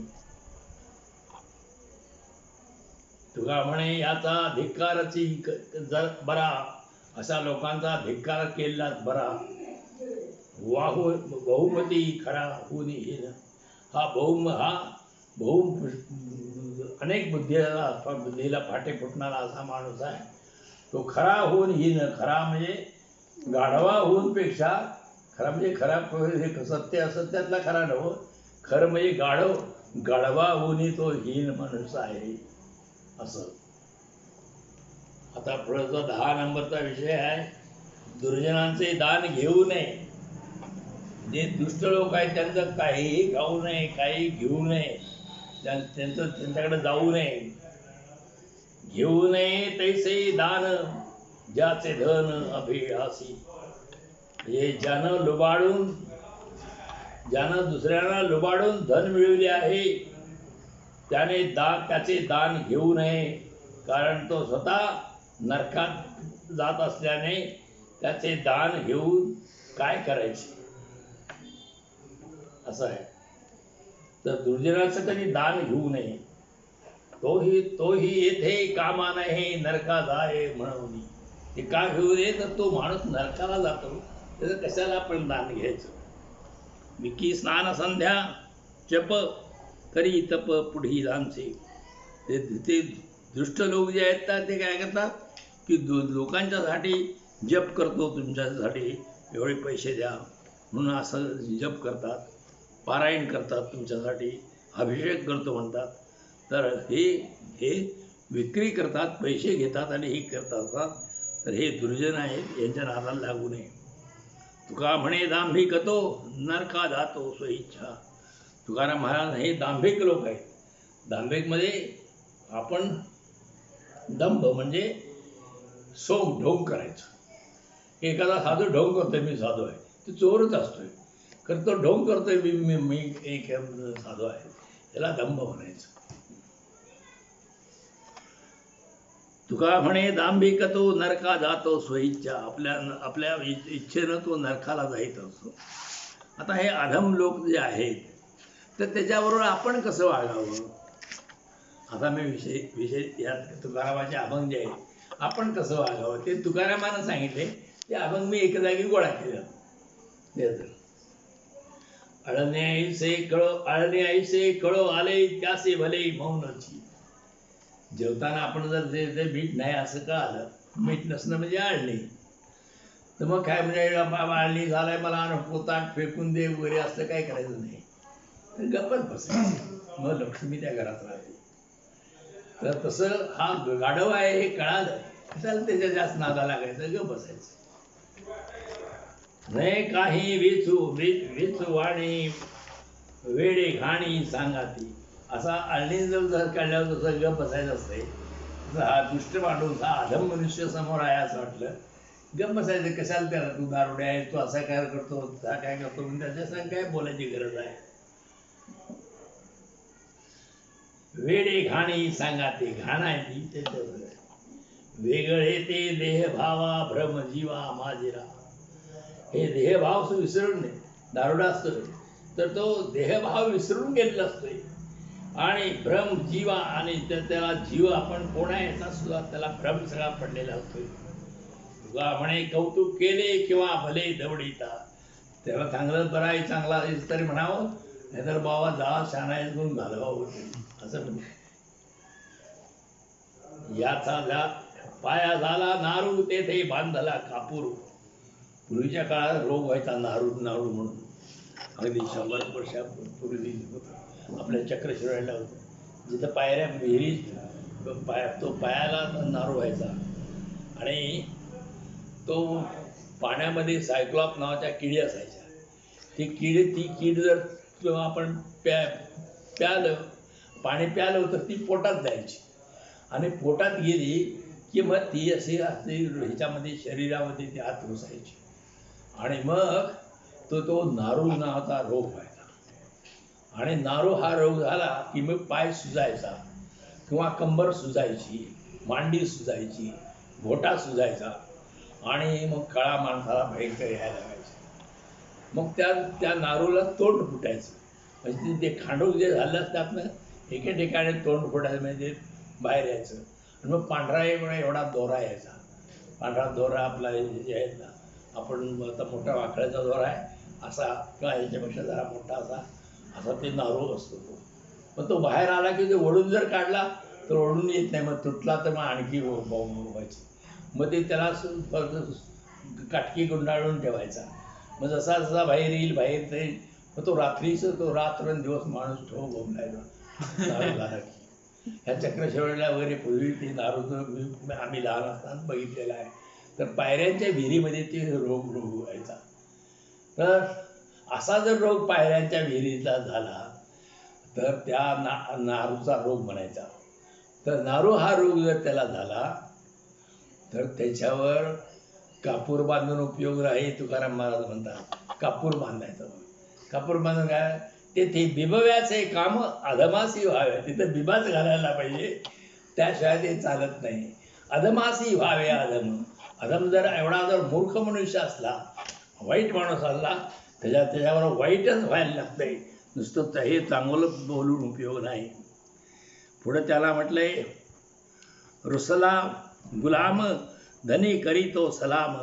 Speaker 1: तुका म्हणे याचा धिक्कारची बरा, अशा लोकांचा धिक्कार केला बरा. बहुमती खरा होऊन येईल. हा अनेक बुद्धीला फाटे फुटणारा असा माणूस आहे. तो खरा होऊन येईन. खरा म्हणजे गाढवा होऊन पेक्षा, खरा म्हणजे खरा सत्य असत्यातला खरा नव्ह, खरं म्हणजे गाढवा होऊन तो हीन माणूस आहे असं. आता पुढचा 10 नंबरचा विषय आहे, दुर्जनांचे दान घेऊ नये. जे दुष्ट लोक आहेत त्यांचं काहीही खाऊ नये, काही घेऊ नये, त्यांच्याकडे जाऊ नये. घेऊ नये तैसे दान, ज्याचे धन अभिलाषी. म्हणजे ज्यानं दुसऱ्यांना लुबाडून धन मिळवले आहे त्याचे दान घेऊ नये, कारण तो स्वतः नरकात जात असल्याने त्याचे दान घेऊन काय करायचे असं आहे. तर दुर्जनाचं कधी दान घेऊ नये. तोही येथे कामा नाही नरका जाय म्हणून. ते का घेऊ नये, तर तो माणूस नरकाला जातो, त्याचं कशाला आपण दान घ्यायचं. विकी स्नान संध्या जप करी तप पुढी दानचे. ते दुष्ट लोक जे आहेत तर ते काय करतात की लोकांच्यासाठी जप करतो, तुमच्यासाठी एवढे पैसे द्या म्हणून असं जप करतात, पारायण करतात, तुमच्यासाठी अभिषेक करतो म्हणतात. तर हे विक्री करतात, पैसे घेतात आणि हे करतात. तर हे दुर्जन आहेत, यांच्या नादाला लागू नये. तुका म्हणे दांभिकतो नरका जातो स्वइच्छा. तुकाराम महाराज हे दांभिक लोक आहेत. दांभिकमध्ये आपण दंभ म्हणजे ढोंग करायचं. एखादा साधू ढोंग करतोय मी साधू आहे, तो चोरच असतोय, कारण तो ढोंग करतोय मी एक साधू आहे, त्याला दंभ म्हणायचं. तुका म्हणे दांभिक तो नरका जातो स्वइच्छा. आपल्या इच्छेनं तो नरकाला जायत असतो. आता हे अधम लोक जे आहेत तर त्याच्याबरोबर आपण कसं वागावं. आता मी विषय यात तुकारामाचे अभंग जे आहे आपण कसं वागावं ते तुकारामानं सांगितले. ते अभंग मी एका जागी गोळा केलं. अळणे ऐसे कळो आले त्याचे भले मौनची. जेवताना आपण जर ते मीठ नाही असं कळालं, मीठ नसणं म्हणजे आळणी, तर मग काय म्हणजे आळणी झालाय मला पोतात फेकून दे वगैरे असं काय करायचं नाही, गप्पच बसायचं. मग लक्ष्मी त्या घरात राहते. तर तसं हा गाढव आहे हे कळालं, त्याला त्याच्या जास्त नादा लागायचं, गप्प बसायचं. नाही काही विचू वाणी वेडे घाणी सांगाती. असा अळणी जर काढल्यावर जसं गप बसायचं असते, तसं हा दुष्ट माणूस, हा अधम मनुष्य समोर आहे असं वाटलं. गप बसायचं, कशाला त्याला, तू दारुड्या आहे, तू असा काय करतो, हा काय करतो, म्हणून त्याच्या संग काय बोलायची गरज आहे. वेडे घाणी सांगाते, घाण आहे ती त्याच्यावर. वेगळे ते देह भावा भ्रम जीवा माझिरा. हे देहभाव विसरून नाही, दारुडा असतो तर तो देहभाव विसरून गेलेला असतोय, आणि भ्रम जीवा, आणि त्याला जीव आपण कोण आहे याचा सुद्धा त्याला भ्रम सगळा पडलेला असतोय. तुका म्हणे कौतुक केले किंवा भले दवडीता. त्याला चांगलं बरं आहे, चांगला तरी म्हणावं, नाहीतर बाबा जा शानाय करून घालवावं असं म्हणजे. याचा पाया झाला नारू, तेथे बांधला कापूर. पूर्वीच्या काळात रोग व्हायचा नारू नारू म्हणून, अगदी 100 वर्षापूर्वी आपल्या चक्रशिरोळ्याला होतं, जिथं पायऱ्या विहिरी तो पायाला नारू व्हायचा, आणि तो पाण्यामध्ये सायक्लॉप नावाच्या किडी असायच्या. ती कीड जर आपण प्यालं, पाणी प्यालं तर ती पोटात जायची, आणि पोटात गेली की मग ती अशी ह्याच्यामध्ये शरीरामध्ये ती आत घुसायची, आणि मग तो नारू नावाचा रोग व्हायचा. आणि नारू हा रोग झाला की मग पाय सुजायचा, किंवा कंबर सुजायची, मांडी सुजायची, घोटा सुजायचा, आणि मग काळा माणसाला भयंकर यायला लागायचं. मग त्या नारूला तोंड फुटायचं, म्हणजे ते खांडूक जे झालं त्यातनं एके ठिकाणी तोंड फुटायचं, म्हणजे बाहेर यायचं. आणि मग पांढरा एवढा दोरा यायचा. पांढरा दोरा आपला जे आहेत ना, आपण आता मोठ्या वाकड्याचा दोरा आहे असा, किंवा याच्यापेक्षा जरा मोठा असा ते नारू असतो तो. मग तो बाहेर आला की तो ओढून जर काढला तर ओढून येत नाही, मग तुटला तर मग आणखी व्हायची. मग ते त्याला काटकी गुंडाळून ठेवायचा. मग जसा जसा बाहेर येईल मग तो रात्रीचं तो रात्रंदिवस माणूस ठोक बोंबलायचा नारू झाला की. ह्या चक्रशिरोळ्याला वगैरे पूर्वी ते नारूचं आम्ही लहान असताना बघितलेलं आहे. तर पायऱ्यांच्या विहिरीमध्ये ते रोग व्हायचा. तर असा जर रोग पायऱ्यांच्या विहिरीचा झाला तर त्या नारूचा रोग म्हणायचा. तर नारू हा रोग जर त्याला झाला तर त्याच्यावर कापूर बांधून उपयोग आहे, तुकाराम महाराज म्हणतात. कापूर बांधायचं. कापूर बांधून काय, तेथे बिबव्याचे काम अधमासी व्हावे. तिथं बिबाच घालायला पाहिजे, त्याशिवाय ते चालत नाही. अधमासी व्हावे. अधम जर एवढा जर मूर्ख मनुष्य असला, वाईट माणूस असला, त्याच्यावर वाईटच व्हायला लागतंय, नुसतं हे चांगलं बोलून उपयोग नाही. पुढं त्याला म्हटलंय, रुसला गुलाम धनी करीतो सलाम.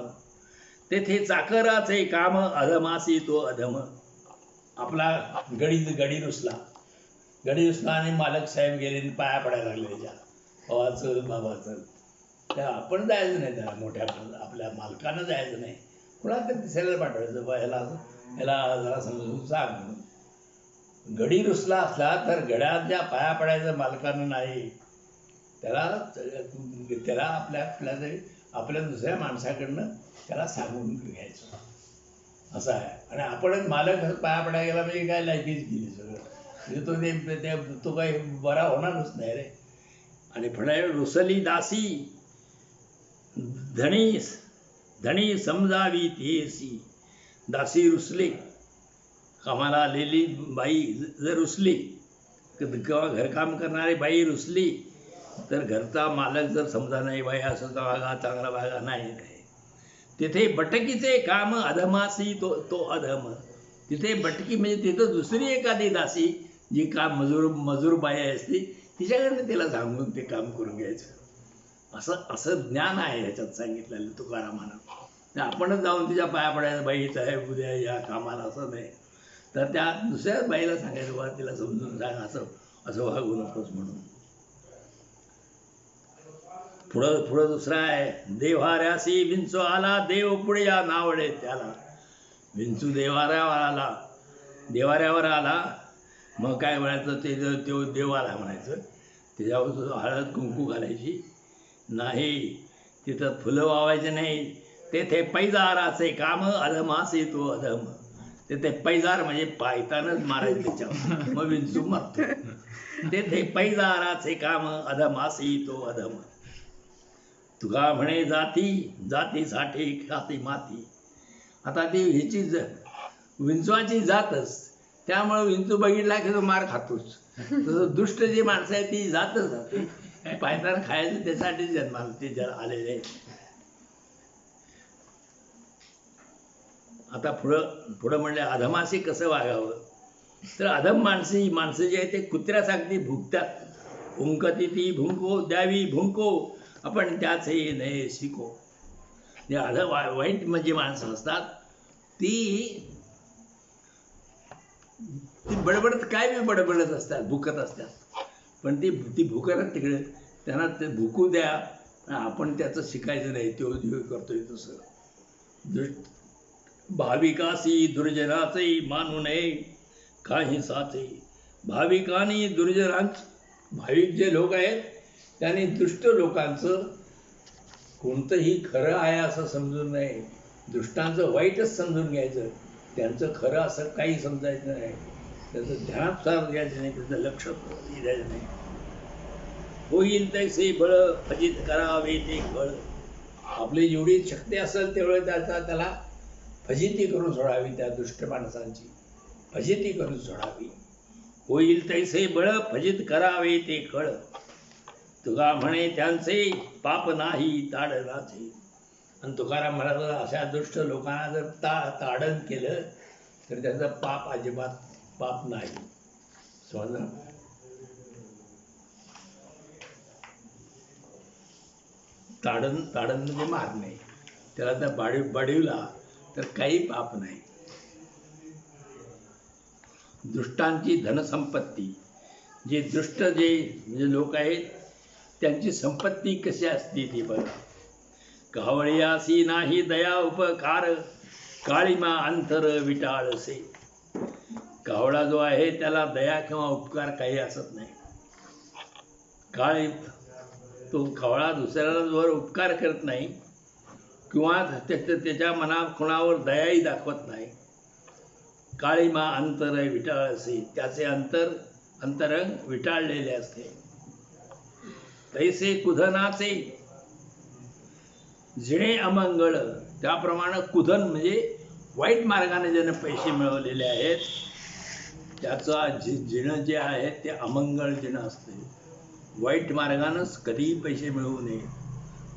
Speaker 1: तेथे चाकराचे काम अधमासी तो अधम. आपला गडी रुसला आणि मालक साहेब गेले पाया पडायला लागले त्याच्या, बाबाचं बाबाचं. त्या आपण जायचं नाही, त्याला मोठ्या आपल्या मालकानं जायचं नाही, कुणाला तर दिसायला पाठवायचं, बा ह्याला जरा समजून सांग म्हणून. गडी रुसला असला तर गड्याच्या पाया पडायचं मालकानं नाही, त्याला आपल्या दुसऱ्या माणसाकडनं त्याला सांगून घ्यायचं असं आहे. आणि आपणच मालक पाया पडायला गेला म्हणजे काय लायकीच गेली सगळं, म्हणजे तो काही बरा होणारच नाही रे. आणि पुढे रुसली दासी धणी समजावी तेसी. दासी रुसली, कामाला आलेली बाई जर रुसली किंवा घरकाम करणारी बाई रुसली तर घरचा मालक जर समजा नाही, बाई असं वागा, चांगला वागा, नाही. तिथे बटकीचे काम अधमासी तो अधम. तिथे बटकी म्हणजे तिथं दुसरी एखादी दासी जी काम मजूर बाई असते, तिच्याकडनं तिला सांगून ते काम करून घ्यायचं. असं ज्ञान आहे ह्याच्यात सांगितलेलं तुकारामानं. आपणच जाऊन तिच्या पाया पडायचं, बाई साहेब उद्या या कामाला, असं नाही. तर त्या दुसऱ्या बाईला सांगायचं, बा तिला समजून सांग, असं वागू नकोस म्हणून. पुढं दुसरा आहे, देव्हाऱ्यासी विंचू आला देव पुढे या नावडे त्याला. विंचू देवाऱ्यावर आला, मग काय म्हणायचं, ते देव आला म्हणायचं. त्याच्यावर हळद कुंकू घालायची नाही, तिथं फुलं वावायचे नाही, तेथे पैजाराचे काम अधमासे तो अधम. तेथे पैजार म्हणजे पायतानच मारायचं त्याच्यावर, मग विंचू मारतो. तेथे पैजाराचे काम अधमासी तो अधम. तुका म्हणे जाती जातीसाठी खाती माती. आता ती ह्याची विंचवाची जातच, त्यामुळे विंचू बघितला की तो मार खातोच. तसं दुष्ट जी माणसं आहेत ती जातच जाते, पायतान खायचं त्यासाठी जन्माला ते आलेले आहेत. आता पुढं म्हणले अधमाशी कसं वागावं, तर अधम माणसं जी आहे ते कुत्र्यासारखी भुंकतात. भुंकती ती भुंको द्यावी भुंको, आपण त्याचे नये शिको. जे वाईट म्हणजे माणसं असतात ती बडबडत काय बी बडबडत असतात, भुकत असतात. पण ती भुकत तिकडे त्यांना ते भुकू द्या, आपण त्याचं शिकायचं नाही. तो करतोय तसं. भाविकासी दुर्जनाचे मानू नये काही साचे. भाविकांनी भाविक जे लोक आहेत त्यांनी दुष्ट लोकांचं कोणतंही खरं आहे असं समजून नये. दुष्टांचं वाईटच समजून घ्यायचं, त्यांचं खरं असं काही समजायचं नाही. त्याचं ध्यान सार द्यायचं नाही, त्याचं लक्ष द्यायचं नाही. होईल तैसे बळ फजित करावे ते बळ. आपली जेवढी शक्ती असेल तेवढं त्याला फजिती करून सोडावी, त्या दुष्ट माणसांची फजिती करून सोडावी. होईल तैसे बळ फजित करावे ते कळ. तुका म्हणे त्यांचे पाप नाही ताडनाचे. आणि तुकाराम म्हणाला अशा दुष्ट लोकांना जर ताडन केलं तर त्याचं पाप अजिबात पाप नाही. समजलं? ताडन म्हणजे मारणे. त्याला त्या बाडीवला तर काही पाप नाही. दुष्टांची धनसंपत्ती, जे दुष्ट जे लोक आहेत त्यांची संपत्ती कशी असते ती बघा. कावळियासी नाही दया उपकार, काळीमा अंतर विटाळसे. कावळा जो आहे त्याला दया किंवा उपकार काही असत नाही. तो कावळा दुसऱ्याला जोवर उपकार करत नाही किंवा त्याच्या कुणावर दयाही दाखवत नाही. काळीमा अंतर विटाळसे, त्याचे अंतरंग विटाळलेले असते. तैसे कुधनाचे जिणे अमंगळ. त्याप्रमाणे कुधन म्हणजे वाईट मार्गाने ज्याने पैसे मिळवलेले आहेत त्याचा जिणं जे आहे ते अमंगळ जिणं असते. वाईट मार्गानंच कधीही पैसे मिळवू नये.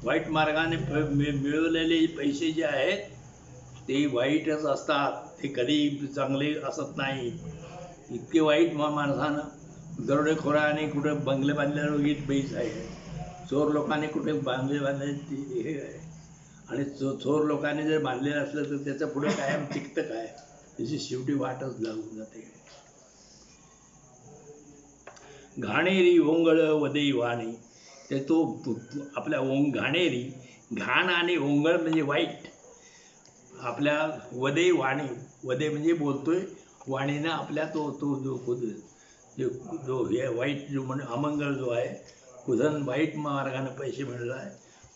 Speaker 1: वाईट मार्गाने मिळवलेले पैसे जे आहेत ते वाईटच असतात, ते कधी चांगले असत नाही. इतके वाईट माणसानं दरोडेखोराने कुठे बंगले बांधल्यावर वीट पैसे आहे, चोर लोकांनी कुठे बंगले बांधले हे आहे. आणि चोर लोकांनी जर बांधलेलं असलं तर त्याचं पुढे कायम टिकतं काय, त्याची शेवटी वाटच लागून जाते. घाणेरी ओंगळ वदे वाणी. ते तो आपल्या घाणेरी, घाण आणि ओंगळ म्हणजे वाईट. आपल्या वदे वाणी, वदे म्हणजे बोलतोय, वाणीनं आपल्या जो हे वाईट जो म्हणजे अमंगळ जो आहे, कुधन वाईट मार्गाने पैसे मिळला आहे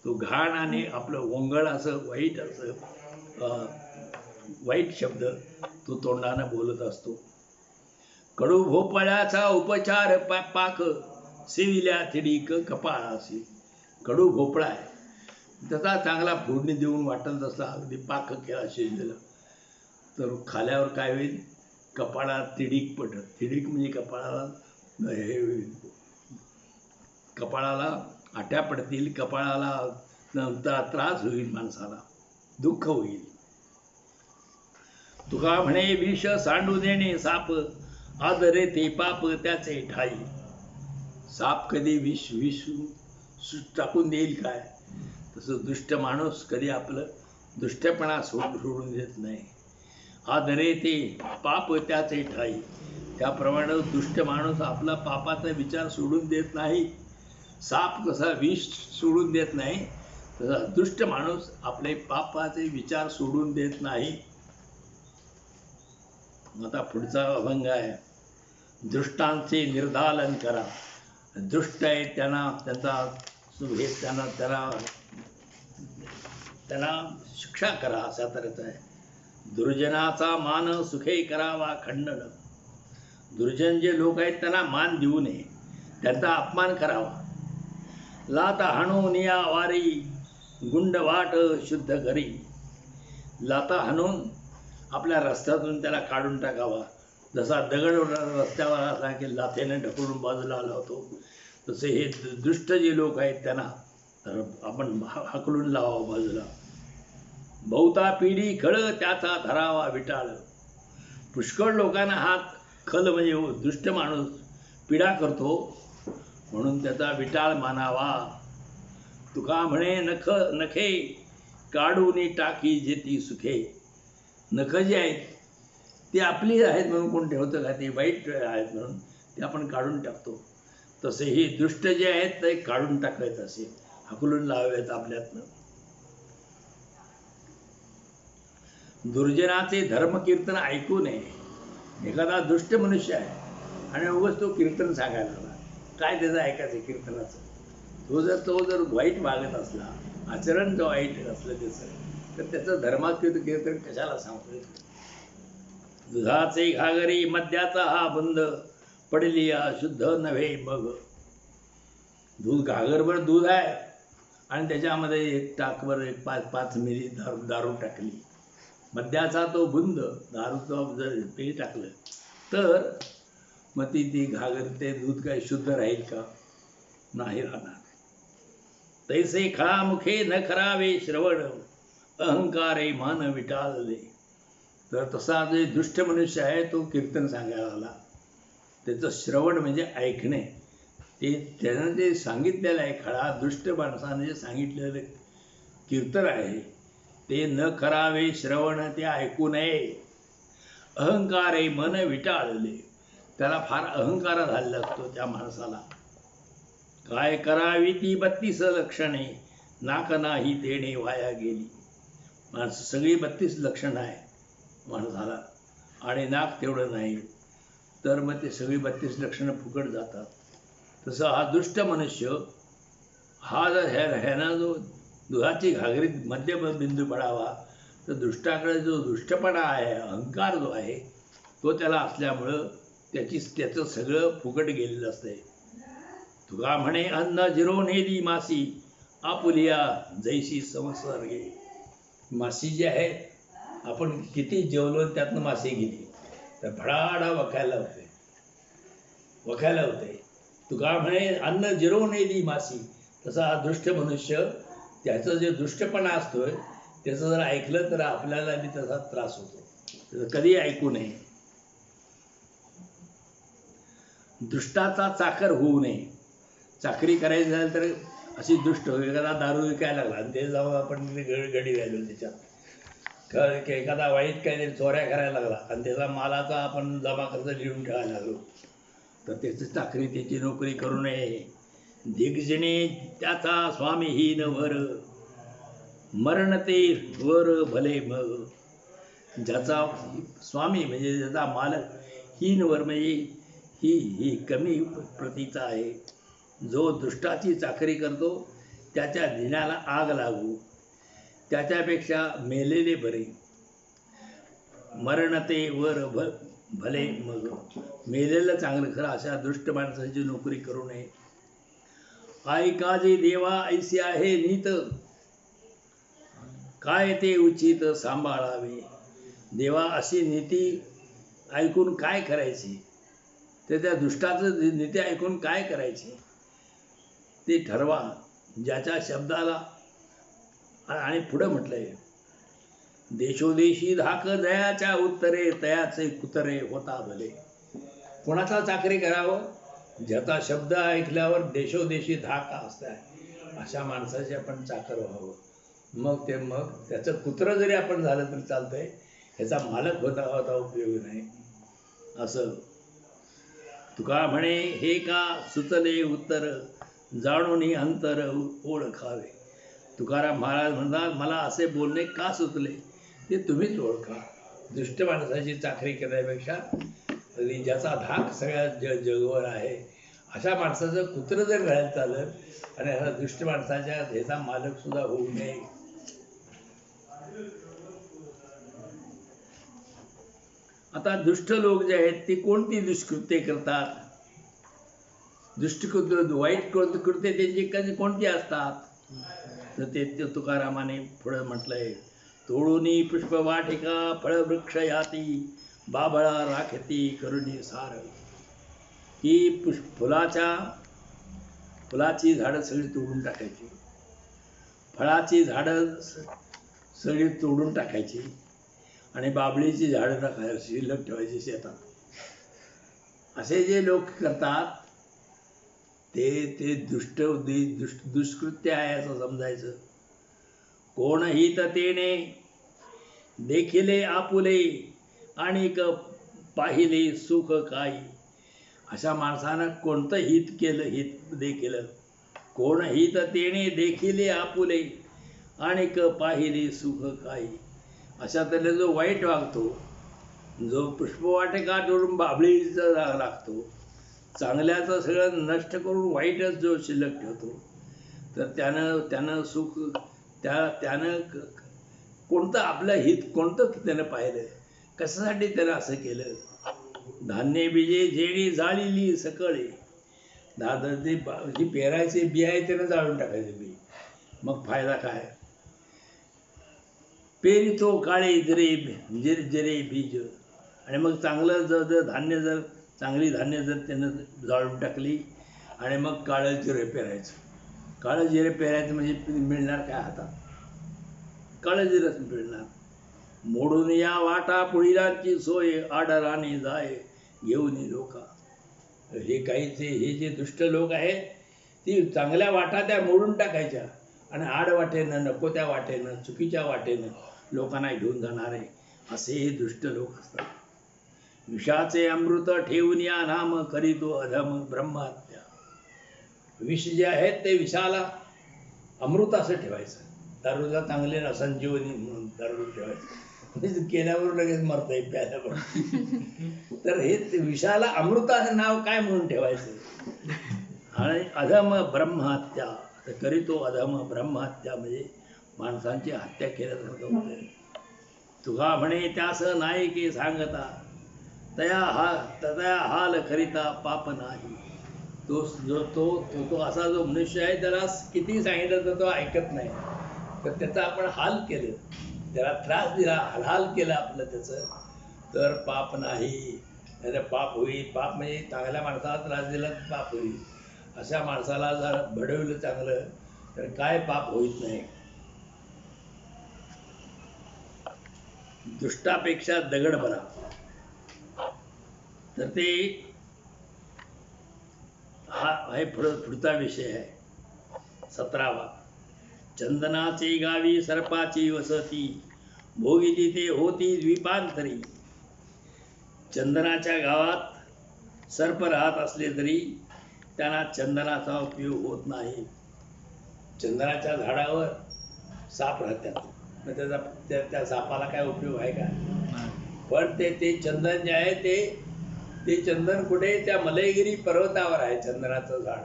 Speaker 1: तो घाण आणि आपलं ओंगळ असं वाईट असं वाईट शब्द तो तोंडानं बोलत असतो. कडू भोपळ्याचा उपचार पाक, शिविल्या थिडीक कपाळासी. कडू भोपळा आहे त्याचा चांगला फोडणी देऊन वाटत असला अगदी पाक केला शिजलेला तर खाल्यावर काय होईल, कपाळात तिडीक पडत. तिडीक म्हणजे कपाळाला हे होईल, कपाळाला आट्या पडतील, कपाळाला त्रास होईल, माणसाला दुःख होईल. तुका म्हणे विष सांडू देणे साप, आदरे ते पाप त्याचे ठाई. साप कधी विष टाकून देईल काय, तसं दुष्ट माणूस कधी आपलं दुष्टपणा सोडून देत नाही. आदरे ते पाप त्याचे ठाई. त्याप्रमाणे दुष्ट माणूस आपला पापाचा विचार सोडून देत नाही. साप कसा विष सोडून देत नाही तसा दुष्ट माणूस आपले पापाचे विचार सोडून देत नाही. आता पुढचा अभंग आहे, दृष्टांचे निर्दालन करा. दृष्ट आहे त्यांना त्यांना शिक्षा करा असा तऱ्हेचा आहे. दुर्जनाचा मान सुखे करावा खंडन. दुर्जन जे लोक आहेत त्यांना मान देऊ नये, त्यांचा अपमान करावा. लाता हाणून या वारी गुंड वाट शुद्ध करी. लाता हाणून आपल्या रस्त्यातून त्याला काढून टाकावा. जसा दगड रस्त्यावर असला की लाथेने ढकलून बाजूला आला होतो, तसे हे दुष्ट जे लोक आहेत त्यांना आपण हाकलून लावावं बाजूला. बहुता पिढी खळ त्याचा धरावा विटाळ. पुष्कळ लोकांना हात खल म्हणजे दुष्ट माणूस पीडा करतो, म्हणून त्याचा विटाळ मानावा. तुका म्हणे नखे काढून टाकी जेती सुखे. नख जे आहेत ते आपली आहेत म्हणून कोण ठेवतं का? ते वाईट आहेत म्हणून ते आपण काढून टाकतो. तसे हे दुष्ट जे आहेत ते काढून टाकायचं, असे हाकलून लावावेत आपल्यातनं. दुर्जनाचे धर्मकीर्तन ऐकू नये. एखादा दुष्ट मनुष्य आहे आणि उगाच तो कीर्तन सांगायला लागला, काय त्याचं ऐकायचं कीर्तनाचं? तो जर वाईट वागत असला, आचरण जर वाईट असलं त्याचं, तर त्याचं कीर्तन कशाला सांगतोय? दुधाचे घागरी मद्याचा हा बंद पडली शुद्ध नव्हे मग. दूध घागरभर दूध आहे आणि त्याच्यामध्ये एक टाकभर एक 5 मिली दारू टाकली. मद्याचा तो बुंद, दारूचं जर ते टाकलं तर मग ती घागर ते दूध काय शुद्ध राहील का? नाही राहणार. तैसे खळामुखे न करावे श्रवण अहंकारे मान विटाळले. तर तसा जे दुष्ट मनुष्य आहे तो कीर्तन सांगायला आला, त्याचं श्रवण म्हणजे ऐकणे. ते त्यानं जे सांगितलेलं आहे, खळा दुष्ट माणसाने जे सांगितलेलं कीर्तन आहे ते न करावे श्रवण, ते ऐकू नये. अहंकारे मन विटाळले. त्याला फार अहंकार झालेला असतो त्या माणसाला. काय करावी ती 32 लक्षणे, नाक नाही देणे वाया गेली. माणसं सगळी 32 लक्षणं आहे माणसाला आणि नाक तेवढं नाही, तर मग ते सगळी 32 लक्षणं फुकट जातात. तसं हा दुष्ट मनुष्य हा जर ह्यानं जो दुधाची घागरीत मध्यबिंदू पडावा, तर दुष्टाकडे जो दुष्टपणा आहे, अहंकार जो आहे तो त्याला असल्यामुळं त्याचं सगळं फुकट गेलेलं असतंय. तुका म्हणे अन्न जिरो नेली मासी, आपुलिया जैशी संसर्गे. मासी जी आहे, आपण किती जेवलो त्यातनं मासी गेली तर भडाडा वखायला होते. तुका म्हणे अन्न जिरो नेली मासी. तसा हा दुष्ट मनुष्य, त्याचं जे दुष्टपणा असतोय त्याचं जर ऐकलं तर आपल्याला बी तसा त्रास होतो. त्याचं कधी ऐकू नये. दुष्टाचा चाकर होऊ नये. चाकरी करायची झाली तर अशी दुष्ट हो. एखादा दारू विकायला लागला आणि ते जाऊन आपण गडी राहिलो त्याच्यात, एखादा वाईट काहीतरी चोऱ्या करायला लागला आणि त्याचा मालाचा आपण जमा खर्च लिहून ठेवायला लागलो, तर त्याची चाकरी, त्याची नोकरी करू नये. दिग्जने त्याचा स्वामीहीन वर, मरण ते वर भले मग. ज्याचा स्वामी म्हणजे ज्याचा मालक हीन वर म्हणजे ही कमी प्रतीचा आहे. जो दुष्टाची चाकरी करतो त्याच्या दिनाला आग लागू, त्याच्यापेक्षा मेलेले बरे. मरण ते वर भले मग. मेलेलं चांगलं, खरं अशा दुष्ट माणसाची नोकरी करू नये. ऐकाजे देवा ऐसी आहे नीत, काय ते उचित सांभाळावे. देवा अशी नीती ऐकून काय करायची, त्या दुष्टाचं नीती ऐकून काय करायची ते ठरवा. ज्याच्या शब्दाला, आणि पुढं म्हटलंय, देशोदेशी धाक दयाच्या उत्तरे, तयाचे कुतरे होता भले. कोणाचा चाकरी करावं? ज्याचा शब्द ऐकल्यावर देशोदेशी धाक असताय अशा माणसाचे आपण चाकर व्हावं. मग त्याचं कुत्र जरी आपण झालं तरी चालतंय, ह्याचा मालक होता उपयोग नाही. असं तुका म्हणे हे का सुचले उत्तर, जाणून अंतर ओळखावे. तुकाराम महाराज म्हणतात, मला असे बोलणे का सुचले ते तुम्हीच ओळखा. दुष्ट माणसाची चाकरी करण्यापेक्षा ज्याचा धाक सगळ्या जगभर आहे अशा माणसाचं कुत्र जर घालायला चालत आणि अशा दुष्ट माणसाच्या ह्याचा मालक सुद्धा होऊ नये. आता दुष्ट लोक जे आहेत ते कोणती दुष्कृत्य करतात, दुष्टकृत्य वाईट कृत्य त्यांची कोणती असतात, तर ते तुकारामाने पुढे म्हटलंय, तोडूनी पुष्पवाटिका फळवृक्ष याती बाबळा राखती करुणी सार, की फुलाची झाडं सगळी तोडून टाकायची, फळाची झाडं सगळी तोडून टाकायची आणि बाबळीची झाडं टाकायची, शिल्लक ठेवायची शेतात. असे जे लोक करतात ते दुष्कृत्य आहे असं समजायचं. कोण हित तेने देखिले आपुले आणि पाहिले सुख काही, अशा माणसानं कोणतं हित केलं, हित देखील कोण हित तेने देखिले आपुले आणि पाहिले सुख काही, अशा तऱ्हेने जो वाईट वागतो, जो पुष्पवाटिका तोडून बाबळीचा लागतो, चांगल्याचं सगळं नष्ट करून वाईटच जो शिल्लक ठेवतो, तर त्यानं सुख त्यानं कोणतं आपलं हित कोणतं त्यानं पाहिलं, कशासाठी त्यानं असं केलं. धान्य बीजे जेणी जाळीली सकळे, जी पेरायचे बी आहे त्यानं जाळून टाकायचे बी, मग फायदा काय. पेरितो काळे जरे बीज, आणि मग चांगलं जर चांगली धान्य जर त्यानं जाळून टाकली आणि मग काळं जिरे पेरायचं. काळं जिरे पेरायचं म्हणजे मिळणार काय हातात, काळं जिरंच मिळणार. मोडून या वाटा पुढीलाची सोय आडराने जाय घेऊन लोका, हे जे दुष्ट लोक आहेत ती चांगल्या वाटा त्या मोडून टाकायच्या आणि आडवाटेनं, नको त्या वाटेनं, चुकीच्या वाटेनं लोकांना घेऊन जाणारे असे हे दुष्ट लोक असतात. विषाचे अमृत ठेवून या नाम करीतो अधम ब्रह्महत्या, विष जे आहेत ते विषाला अमृत असं ठेवायचं, दारूला चांगले ना संजीवनी म्हणून दारू ठेवायचं, केल्यावर लगेच मरतंय प्यायल्यावर. तर हे विषाला अमृताचं नाव काय म्हणून ठेवायचं. आणि अधम ब्रह्महत्या, तर करीतो अधम ब्रह्महत्या म्हणजे माणसांची हत्या केल्यासारखं होतं. तुका म्हणे त्यास नाही की सांगता, तया हाल करिता पाप नाही. तो असा जो मनुष्य आहे त्याला किती सांगितलं तर तो ऐकत नाही, तर त्याचा आपण हाल केलं, त्याला त्रास दिला, हाल केलं आपलं त्याचं, तर पाप नाही, त्याचं पाप होईल. पाप म्हणजे चांगल्या माणसाला त्रास दिला तर पाप होईल, अशा माणसाला जर भडवलं चांगलं तर काय पाप होईत नाही. दुष्टापेक्षा दगड बरा, तर ते हा पुढचा विषय आहे 17वा. चंदनाचे गावी सर्पाची वसती, भोगी ते होती द्वीपांतरी. चंदनाच्या गावात सर्प राहत असले तरी त्यांना चंदनाचा उपयोग होत नाही. चंदनाच्या झाडावर साप राहतात, मग त्या सापाला काय उपयोग आहे का. पण ते चंदन जे आहे ते चंदन कुठे, त्या मलयगिरी पर्वतावर आहे चंदनाचं झाड,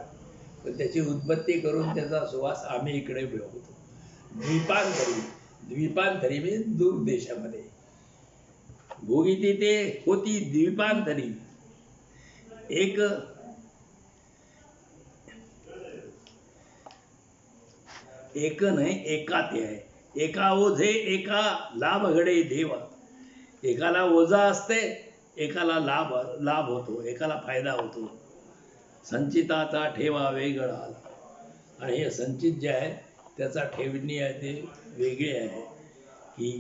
Speaker 1: तर त्याची उत्पत्ती करून त्याचा सुवास आम्ही इकडे मिळवतो. द्वीपांतरी म्हणजे दूर देशामध्ये. भोगी ते होती द्वीपांतरी, एक नाही एका ते आहे. एका ओझे एका लाभ घडे देवा, एकाला ओझा असते, एकाला लाभ होतो, एकाला फायदा होतो. संचिताचा ठेवा वेगळा, आणि हे संचित जे आहे त्याचा ठेवणी आहे ते वेगळी आहे. की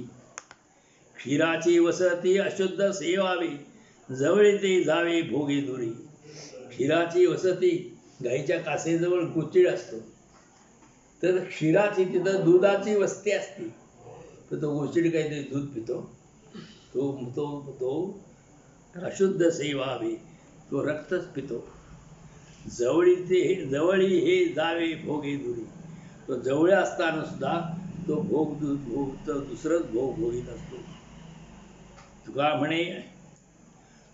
Speaker 1: क्षीराची वसती अशुद्ध सेवावी, जवळ ते जावे भोगी दुरी. क्षीराची वसती, गाईच्या कासेजवळ गुचिड असतो, तर क्षीराची तिथं दुधाची वस्ती असते, तर तो गोचिड काहीतरी दूध पितो, तो अशुद्ध सेवावे, तो रक्तच पितो. जवळी हे जावे भोगे दुरी, तो जवळ असताना सुद्धा तो दुसरंच भोग भोगीत असतो.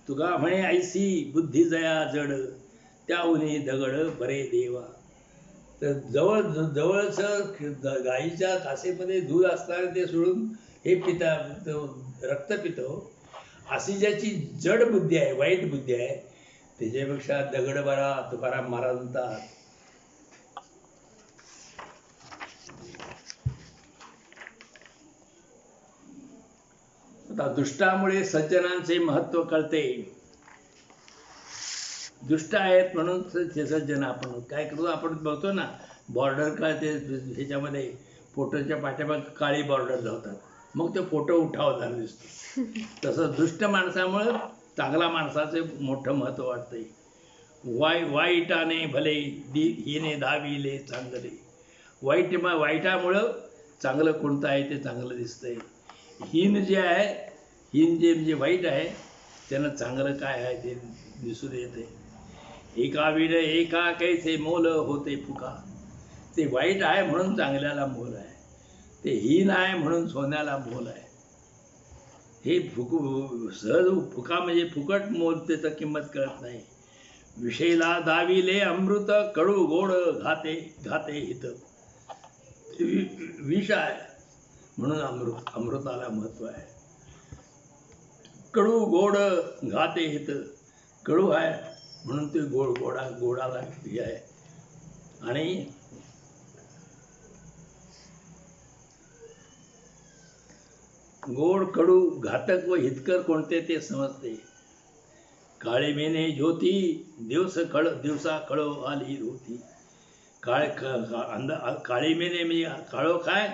Speaker 1: तुका म्हणे ऐसी बुद्धी जया जड, त्याहून दगड बरे देवा. तर जवळच गाईच्या कासेमध्ये दूध असताना ते सोडून हे रक्त पितो, अशी ज्याची जड बुद्धी आहे, वाईट बुद्धी आहे, त्याच्यापेक्षा दगड बरा, तुकाराम महाराज म्हणतात. आता दुष्टामुळे सज्जनांचे महत्व कळते. दुष्ट आहेत म्हणून ते सज्जन. आपण काय करतो, आपण बघतो ना बॉर्डर काय ते ह्याच्यामध्ये फोटोच्या पाठीमाग काळी बॉर्डर लावतात, मग ते फोटो उठावदार दिसतो. तसं दुष्ट माणसामुळं चांगला माणसाचे मोठं महत्व वाटतंय. वाईटाने भले हिने धाविले चांगले. वाईटामुळं चांगलं कोणतं आहे ते चांगलं दिसतंय. हीन जे आहे, हीन जे म्हणजे वाईट आहे, त्यानं चांगलं काय आहे ते दिसून येते. एका विण एका कैसे मोल होते फुका. ते वाईट आहे म्हणून चांगल्याला मोल आहे, ते हीन आहे म्हणून सोन्याला मोल आहे. हे सहज फुका म्हणजे फुकट मोल, त्याचं किंमत कळत नाही. विषयला दाविले अमृत कडू गोड घाते घाते हित. विष आहे म्हणून अमृताला महत्व आहे. कडू गोड घाते हित. कडू आहे म्हणून ते गोडाला हे आहे. आणि गोड कडू घातक व हितकर कोणते ते समजते. काळे मेने ज्योती दिवसा कळो आली होती. काळी मेने म्हणजे काळो काय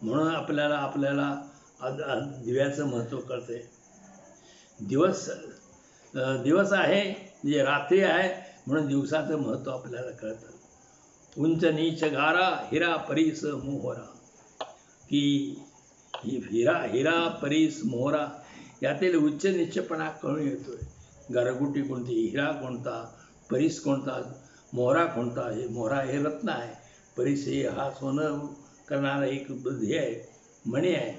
Speaker 1: म्हणून आपल्याला दिव्याचं महत्व कळते. दिवस आहे म्हणजे रात्री आहे म्हणून दिवसाचं महत्व आपल्याला कळतं. उंच नीच गारा हिरा परीस मोहरा. की हिरा परीस मोहरा यातील उच्च नीचपणा कळून येतोय. गारगुटी कोणती, हिरा कोणता, परीस कोणता, मोहरा कोणता. हे मोहरा हे रत्न आहे, परीस हे हा सोनं करणारा एक हे आहे, मणी आहे.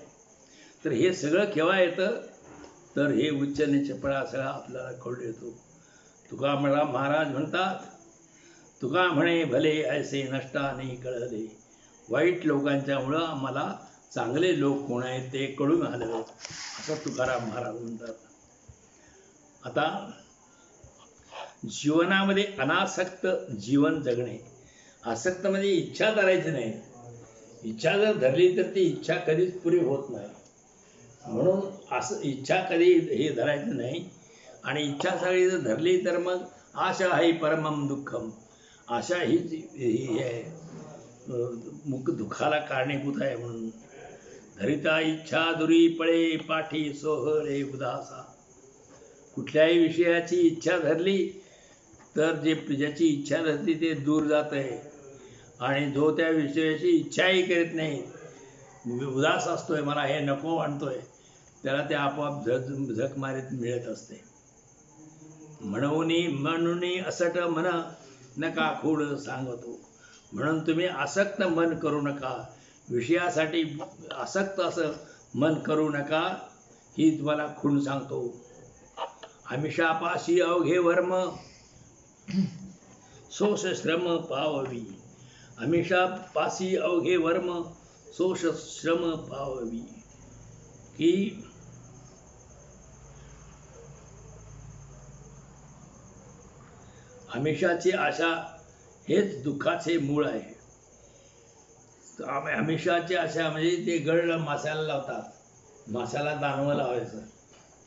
Speaker 1: तर हे सगळं केव्हा येतं, तर हे उच्च नीचपणा सगळा आपल्याला कळून येतो. तुका महाराज म्हणतात, तुका म्हणे भले ऐसे नष्टा नाही कळले. वाईट लोकांच्यामुळं आम्हाला चांगले लोक कोण आहेत ते कळून आलं, असं तुकाराम महाराज म्हणतात. आता जीवनामध्ये अनासक्त जीवन जगणे. आसक्त म्हणजे इच्छा धरायची नाही. इच्छा जर धरली तर ती इच्छा कधीच पुरी होत नाही. म्हणून असं इच्छा कधी हे धरायचं नाही. आणि इच्छा सगळी जर धरली तर मग आशा ही परमम दुःखम. आशा हीच ही आहे, मुख दुःखाला कारणीभूत आहे. म्हणून धरिता इच्छा दुरी पळे पाठी सोहळे उदासा. कुठल्याही विषयाची इच्छा धरली तर ज्याची इच्छा धरली ते दूर जात आहे. आणि जो त्या विषयाची इच्छाही करीत नाही, उदास असतोय, मला हे नको आणतोय, त्याला ते आपोआप झक मारीत मिळत असते. म्हणून असट मन नका खूड सांगतो. म्हणून तुम्ही आसक्त मन करू नका, विषयासाठी आसक्त असं मन करू नका, ही तुम्हाला खूण सांगतो. आमिषापाशी अवघे वर्म सोष श्रम पाववी. आमिषापाशी अवघे वर्म सोष श्रम पाववी. की आमिषाची आशा हेच दुःखाचे मूळ आहे. आमिषाची आशा म्हणजे ते गळ माशाला लावतात, माशाला दानवं लावायचं.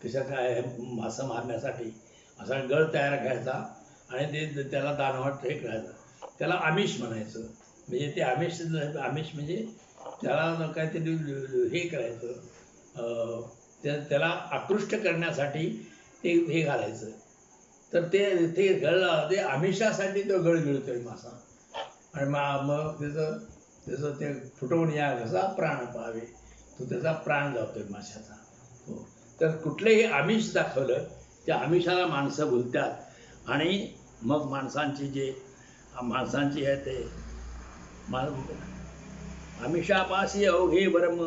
Speaker 1: कशा काय मासं मारण्यासाठी असा गळ तयार करायचा आणि ते त्याला दानवाट हे करायचं, त्याला आमिष म्हणायचं. म्हणजे ते आमिष म्हणजे त्याला काहीतरी हे करायचं, त्याला आकृष्ट करण्यासाठी ते हे घालायचं. तर ते गळ ते आमिषासाठी तो गळ गिळतोय मासा. आणि मग त्याचं ते फुटवून या कसा प्राण पाहावे, तो त्याचा प्राण जातोय माशाचा. हो, तर कुठलेही आमिष दाखवलं त्या आमिषाला माणसं भुलतात. आणि मग माणसांची आहे ते आमिषापाशी अवघे वर्म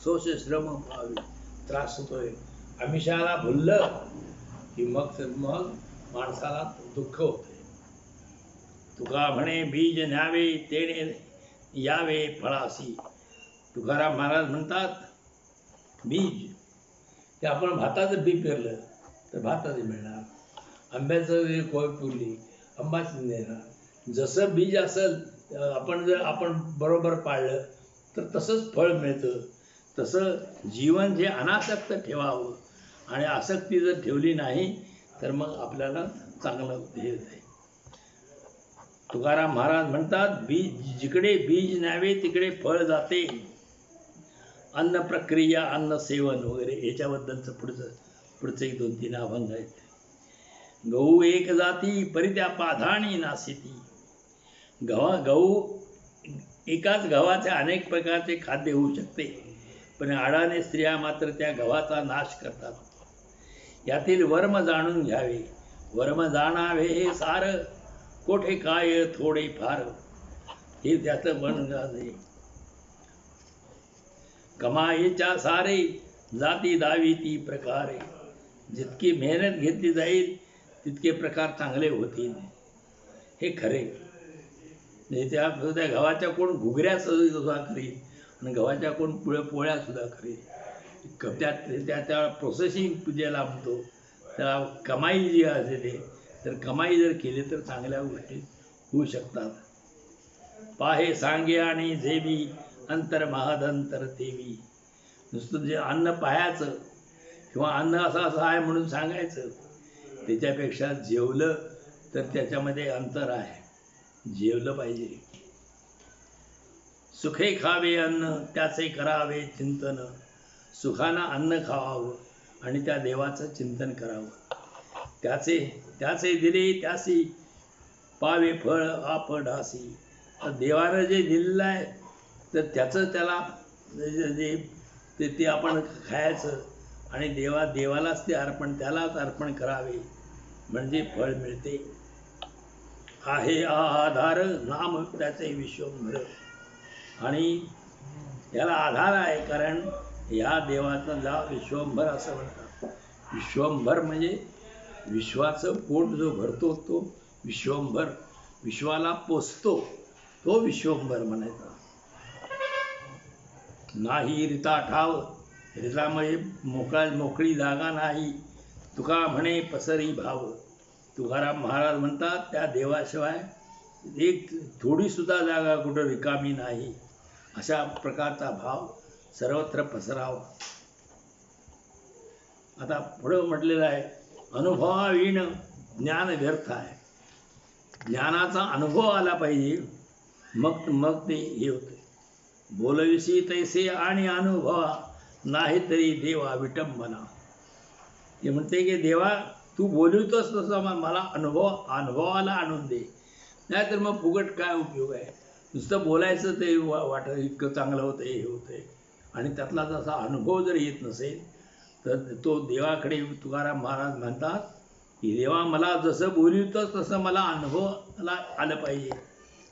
Speaker 1: सोष श्रम पाहावे. त्रास होतोय आमिषाला भुललं की मग माणसाला दुःख होते. तुका म्हणे बीज न्यावे तेने यावे फळासी. तुकाराम महाराज म्हणतात, बीज ते आपण भाताचं बी पेरलं तर भाताचं मिळणार, आंब्याचं कोय पुरली आंबाच देणार. जसं बीज असेल आपण बरोबर पाळलं तर तसंच फळ मिळतं. तसं जीवन जे अनासक्त ठेवावं, आणि आसक्ती जर ठेवली नाही तर मग आपल्याला चांगलं हे होते. तुकाराम महाराज म्हणतात, जिकडे बीज न्यावे तिकडे फळ जाते. अन्न प्रक्रिया, अन्न सेवन वगैरे याच्याबद्दलचं पुढचं एक 2-3 अभंग आहेत. गहू एक जाती परित्या पाधाणी नासिती. गहू एकाच गव्हाचे अनेक प्रकारचे खाद्य होऊ शकते, पण अडाणे स्त्रिया मात्र त्या गव्हाचा नाश करतात. यातील वर्म जाणून घ्यावे, वर्म जाणावे हे सार, कोठे काय थोडे फार, हे त्याचं बन आहे. कमाईच्या सारे जाती दावी ती प्रकारे. जितकी मेहनत घेतली जाईल तितके प्रकार चांगले होतील, हे खरे. त्या गव्हाच्या कोण घुगऱ्या सुद्धा करील, आणि गव्हाच्या कोण पोळ्या सुद्धा करील. त्या प्रोसेसिंग ज्याला म्हणतो त्याला कमाई जी असते, तर कमाई जर केली तर चांगल्या गोष्टी होऊ शकतात. पाहे सांगे आणि झेवी अंतर महादंतर देवी. नुसतं जे अन्न पाहायचं किंवा अन्न असं आहे म्हणून सांगायचं, त्याच्यापेक्षा जेवलं तर त्याच्यामध्ये अंतर आहे, जेवलं पाहिजे. सुखे खावे अन्न त्याचे करावे चिंतन. सुखानं अन्न खावावं आणि त्या देवाचं चिंतन करावं. त्याचे दिले त्यासी पावे फळ आपडासी. देवानं जे दिलेलं आहे तर त्याला ते आपण खायचं, आणि देवालाच ते त्यालाच अर्पण करावे, म्हणजे फळ मिळते. आहे आधार नाम त्याचे विश्वंभर. आणि याला आधार आहे, कारण या देवाचा विश्वंभर असं म्हणतात. विश्वंभर म्हणजे विश्वाचं पोट जो भरतो तो विश्वंभर, विश्वाला पोचतो तो विश्वंभर म्हणायचा. नाही रिता ठाव, रितामध्ये मोकळी जागा नाही. तुका म्हणे पसरी भाव. तुकाराम महाराज म्हणतात, त्या देवाशिवाय एक थोडी सुद्धा जागा कुठं रिकामी नाही, अशा प्रकारचा भाव सर्वत्र पसरावा. आता पुढं म्हटलेलं आहे, अनुभवाविण ज्ञान व्यर्थ आहे. ज्ञानाचा अनुभव आला पाहिजे, मग ते हे होते. बोलविसी तैसे आणि अनुभवा, नाही तरी देवा विटंबना. ते म्हणते की देवा तू बोलवतोस तसं मला अनुभवाला आणून दे, नाहीतर मग फुकट काय उपयोग आहे. नुसतं बोलायचं ते वाटत इतकं चांगलं होतं, हे होतंय, आणि त्यातला जसा अनुभव जर येत नसेल तर तो देवाकडे. तुकाराम महाराज म्हणतात की देवा मला जसं बोलवतोस तसं मला अनुभवाला आलं पाहिजे,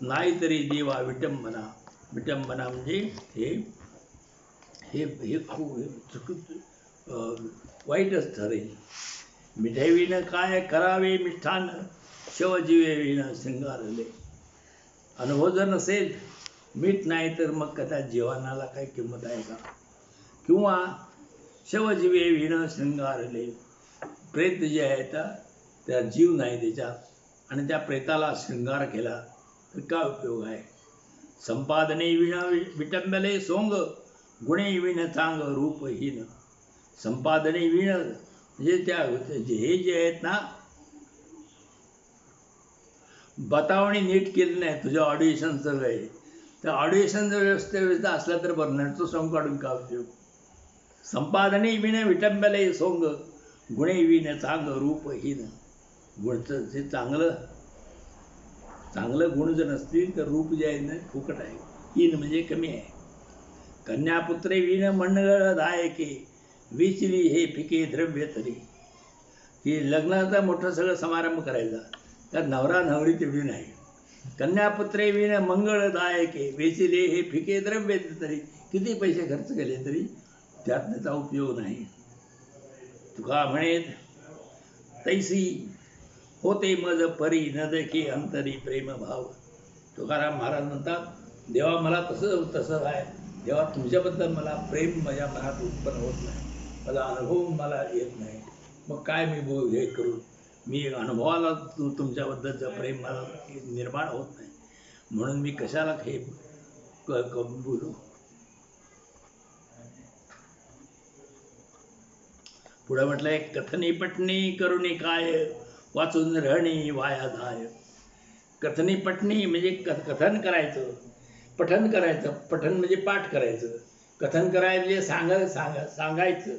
Speaker 1: नाहीतरी देवा विटंबना. विटंबना म्हणजे हे खूप वाईटच ठरेल. मिठाईविनं काय करावे मिष्ठान, शवजीवेविनं शृंगारले. अनुभव जर नसेल, मीठ नाही तर मग कथा जीवनाला काय किंमत आहे का. किंवा शवजीवेविनं शृंगारले, प्रेत जे आहेत त्या जीव नाही त्याच्यात, आणि त्या प्रेताला शृंगार केला तर काय उपयोग आहे. संपादने विण विटंबले सोंग, गुणे विण चांग रूपहीन. संपादने विण म्हणजे हे जे आहेत ना, बतावणी नीट केली नाही, तुझ्या ऑडिशनचं वेळ, त्या ऑडिशन जर व्यवस्था असला तर बरं, नटचं सॉंग काढून का उपयोग. संपादने विण विटंबले सोंग, गुणे विण चांग रूपहीन. गुणचं जे चांगलं गुण जर नसतील तर रूप जे आहे ना फुकट आहे. हीन म्हणजे कमी आहे. कन्यापुत्रे विण मंडळ दायके, विचली हे फिके द्रव्य तरी. की लग्नाचा मोठा सगळं समारंभ करायचा, त्यात नवरा नवरी तेवढी नाही. कन्यापुत्रे विण मंगळदायके, वेचिले हे फिके द्रव्य तरी. किती पैसे खर्च केले तरी त्यात त्याचा उपयोग नाही. तुका म्हणेत तैसी होते मज परी, न देखी अंतरी प्रेम भाव. तुकाराम महाराज म्हणतात, देवा मला तसं आहे, देवा तुमच्याबद्दल मला प्रेम माझ्या मनात उत्पन्न होत नाही. माझा अनुभव मला येत नाही, मग काय मी हे करू? मी अनुभवाला तुमच्याबद्दलचं प्रेम मला निर्माण होत नाही, म्हणून मी कशाला हे बोलू. पुढे म्हटलंय, कथनी पटणी करुणी काय, वाचून रहणी वाया जाय. कथनी पटणी म्हणजे कथन करायचं, पठन करायचं. पठन म्हणजे पाठ करायचं, कथन करायचं म्हणजे सांगायचं.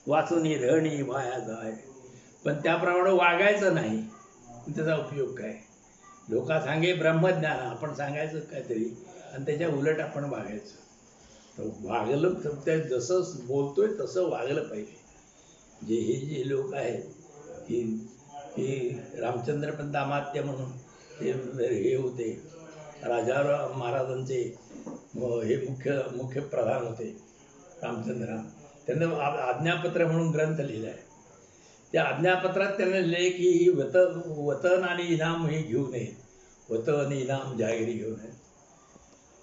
Speaker 1: वाचून रहणी वाया जाय, पण त्याप्रमाणे वागायचं नाही. त्याचा उपयोग काय? लोका सांगे ब्रह्मज्ञान, आपण सांगायचं काहीतरी आणि त्याच्या उलट आपण वागायचं. तर वागलं तर जसं बोलतोय तसं वागलं पाहिजे. जे लोक आहेत की रामचंद्रपंत अमात्य म्हणून हे होते, राजाराम महाराजांचे हे मुख्य प्रधान होते रामचंद्र. त्यांना आज्ञापत्र म्हणून ग्रंथ लिहिला आहे. त्या आज्ञापत्रात त्यांनी लिहिले की वतन आणि इनाम हे घेऊ नये, वतन इनाम जाहिरी घेऊ नये.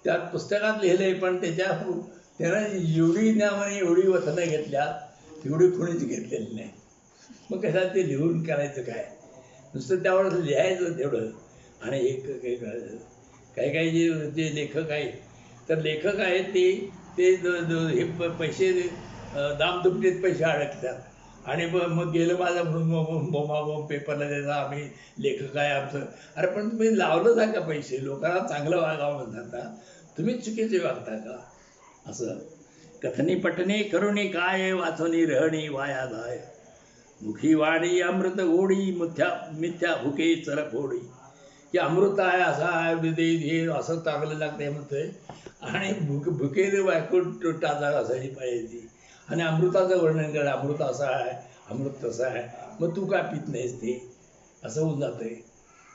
Speaker 1: त्यात पुस्तकात लिहिलंय, पण त्यानं एवढी इनाम आणि एवढी वतनं घेतल्या तेवढी कोणीच घेतलेली नाही. मग कशा ते लिहून करायचं काय? नुसतं त्यावर लिहायचं तेवढं. आणि काही जे लेखक आहेत, तर लेखक आहेत ते हे पैसे दामदुपटीत पैसे अडकतात. आणि मग गेलं माझं म्हणून बोंबाबोंब पेपरला द्यायचा, आम्ही लेखक आहे आमचं. अरे पण तुम्ही लावलं जा का पैसे? लोकांना चांगलं वागावं म्हणता, तुम्हीच चुकीचे वागता का? असं कथनी पटणे करुणी काय, वाचनी रहणी वाया जाय. मुखी वाणी अमृत गोडी, मिथ्या भुके चर फोडी. की अमृत आहे, असा आहे, हे असं चांगलं लागतंय म्हणतोय, आणि भुकेने वायकून टाचा असायची पाहिजे. आणि अमृताचं वर्णन करा, अमृत असं आहे, अमृत तसं आहे, मग तू का पित नाहीस ते? असं होऊन जातंय.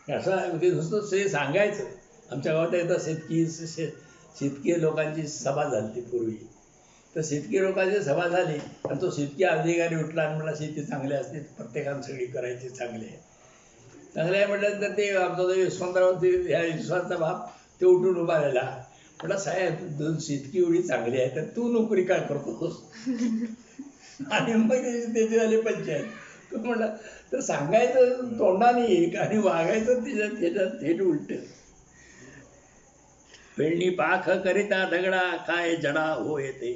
Speaker 1: असं आहे नुसतं ते सांगायचं. आमच्या गावात एकदा शेतकी लोकांची सभा झाली पूर्वी. तर शेतकी लोकांची सभा झाली आणि तो शेतकी अधिकारी उठला आणि मला शेती चांगली असते, प्रत्येकानं सगळी करायची चांगली आहे म्हटलं. तर ते आमचा यशवंतराव ह्या विश्वासचा बाप ते उठून उभा राहिला. म्हटलं, साहेब शेतकी एवढी चांगली आहे तर तू नोकरी काय करतोस? आणि मग त्याचे झाले पंचायत. तो म्हटलं, तर सांगायचं तोंडाने एक आणि वागायचं त्याच्यात थेट उलट. पेरणी पाख करिता दगडा, काय जडा हो येते.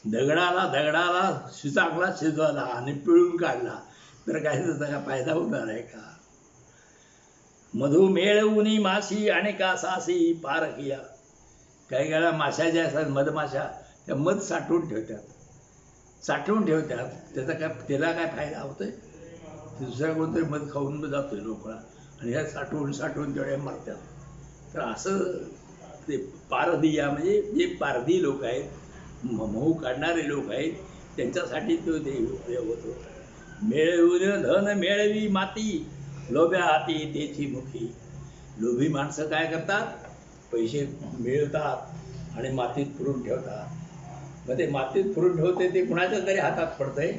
Speaker 1: दगडाला चांगला शिजवला आणि पिळून काढला तर काय त्याचा का फायदा होणार आहे का? मधु मेळवुनी माशी आणि का सासी पारखिया. काही वेळा माशा ज्या असतात मधमाशा, त्या मध साठवून ठेवतात. त्याला काय फायदा होतोय? दुसऱ्या कोणतरी मध खाऊन जातोय लोकला, आणि ह्या साठवून तेवढ्या मरतात. तर असं ते पारधिया म्हणजे जे पारधी लोक आहेत, मऊ काढणारे लोक आहेत, त्यांच्यासाठी तो ते होतो. मेळवून धन मेळवी माती, लोभ्या हाती त्याची मुखी. लोभी माणसं काय करतात? पैसे मिळतात आणि मातीत पुरून ठेवतात. मग ते मातीत पुरून ठेवते ते कुणाच्या तरी हातात पडतंय,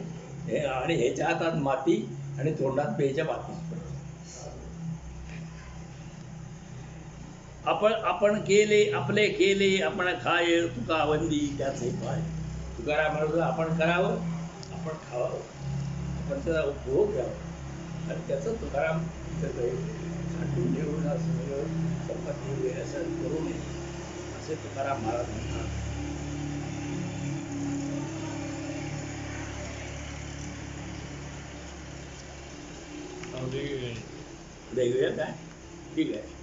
Speaker 1: आणि ह्याच्या हातात माती आणि तोंडात प्यायच्या मातीच पडते. आपण केले आपले केले आपण खाय, तुका वंदी त्याचे पाय. तुकाराम म्हणतो, आपण करावं, आपण खावावं, आपण त्याचा उपभोग घ्यावा, आणि त्याचं तुकाराम साठवून ठेवून असं संपत्ती वगैरे असं करू नये, असे तुकाराम महाराज म्हणतात. वेगवेगळ्या काय ठीक आहे.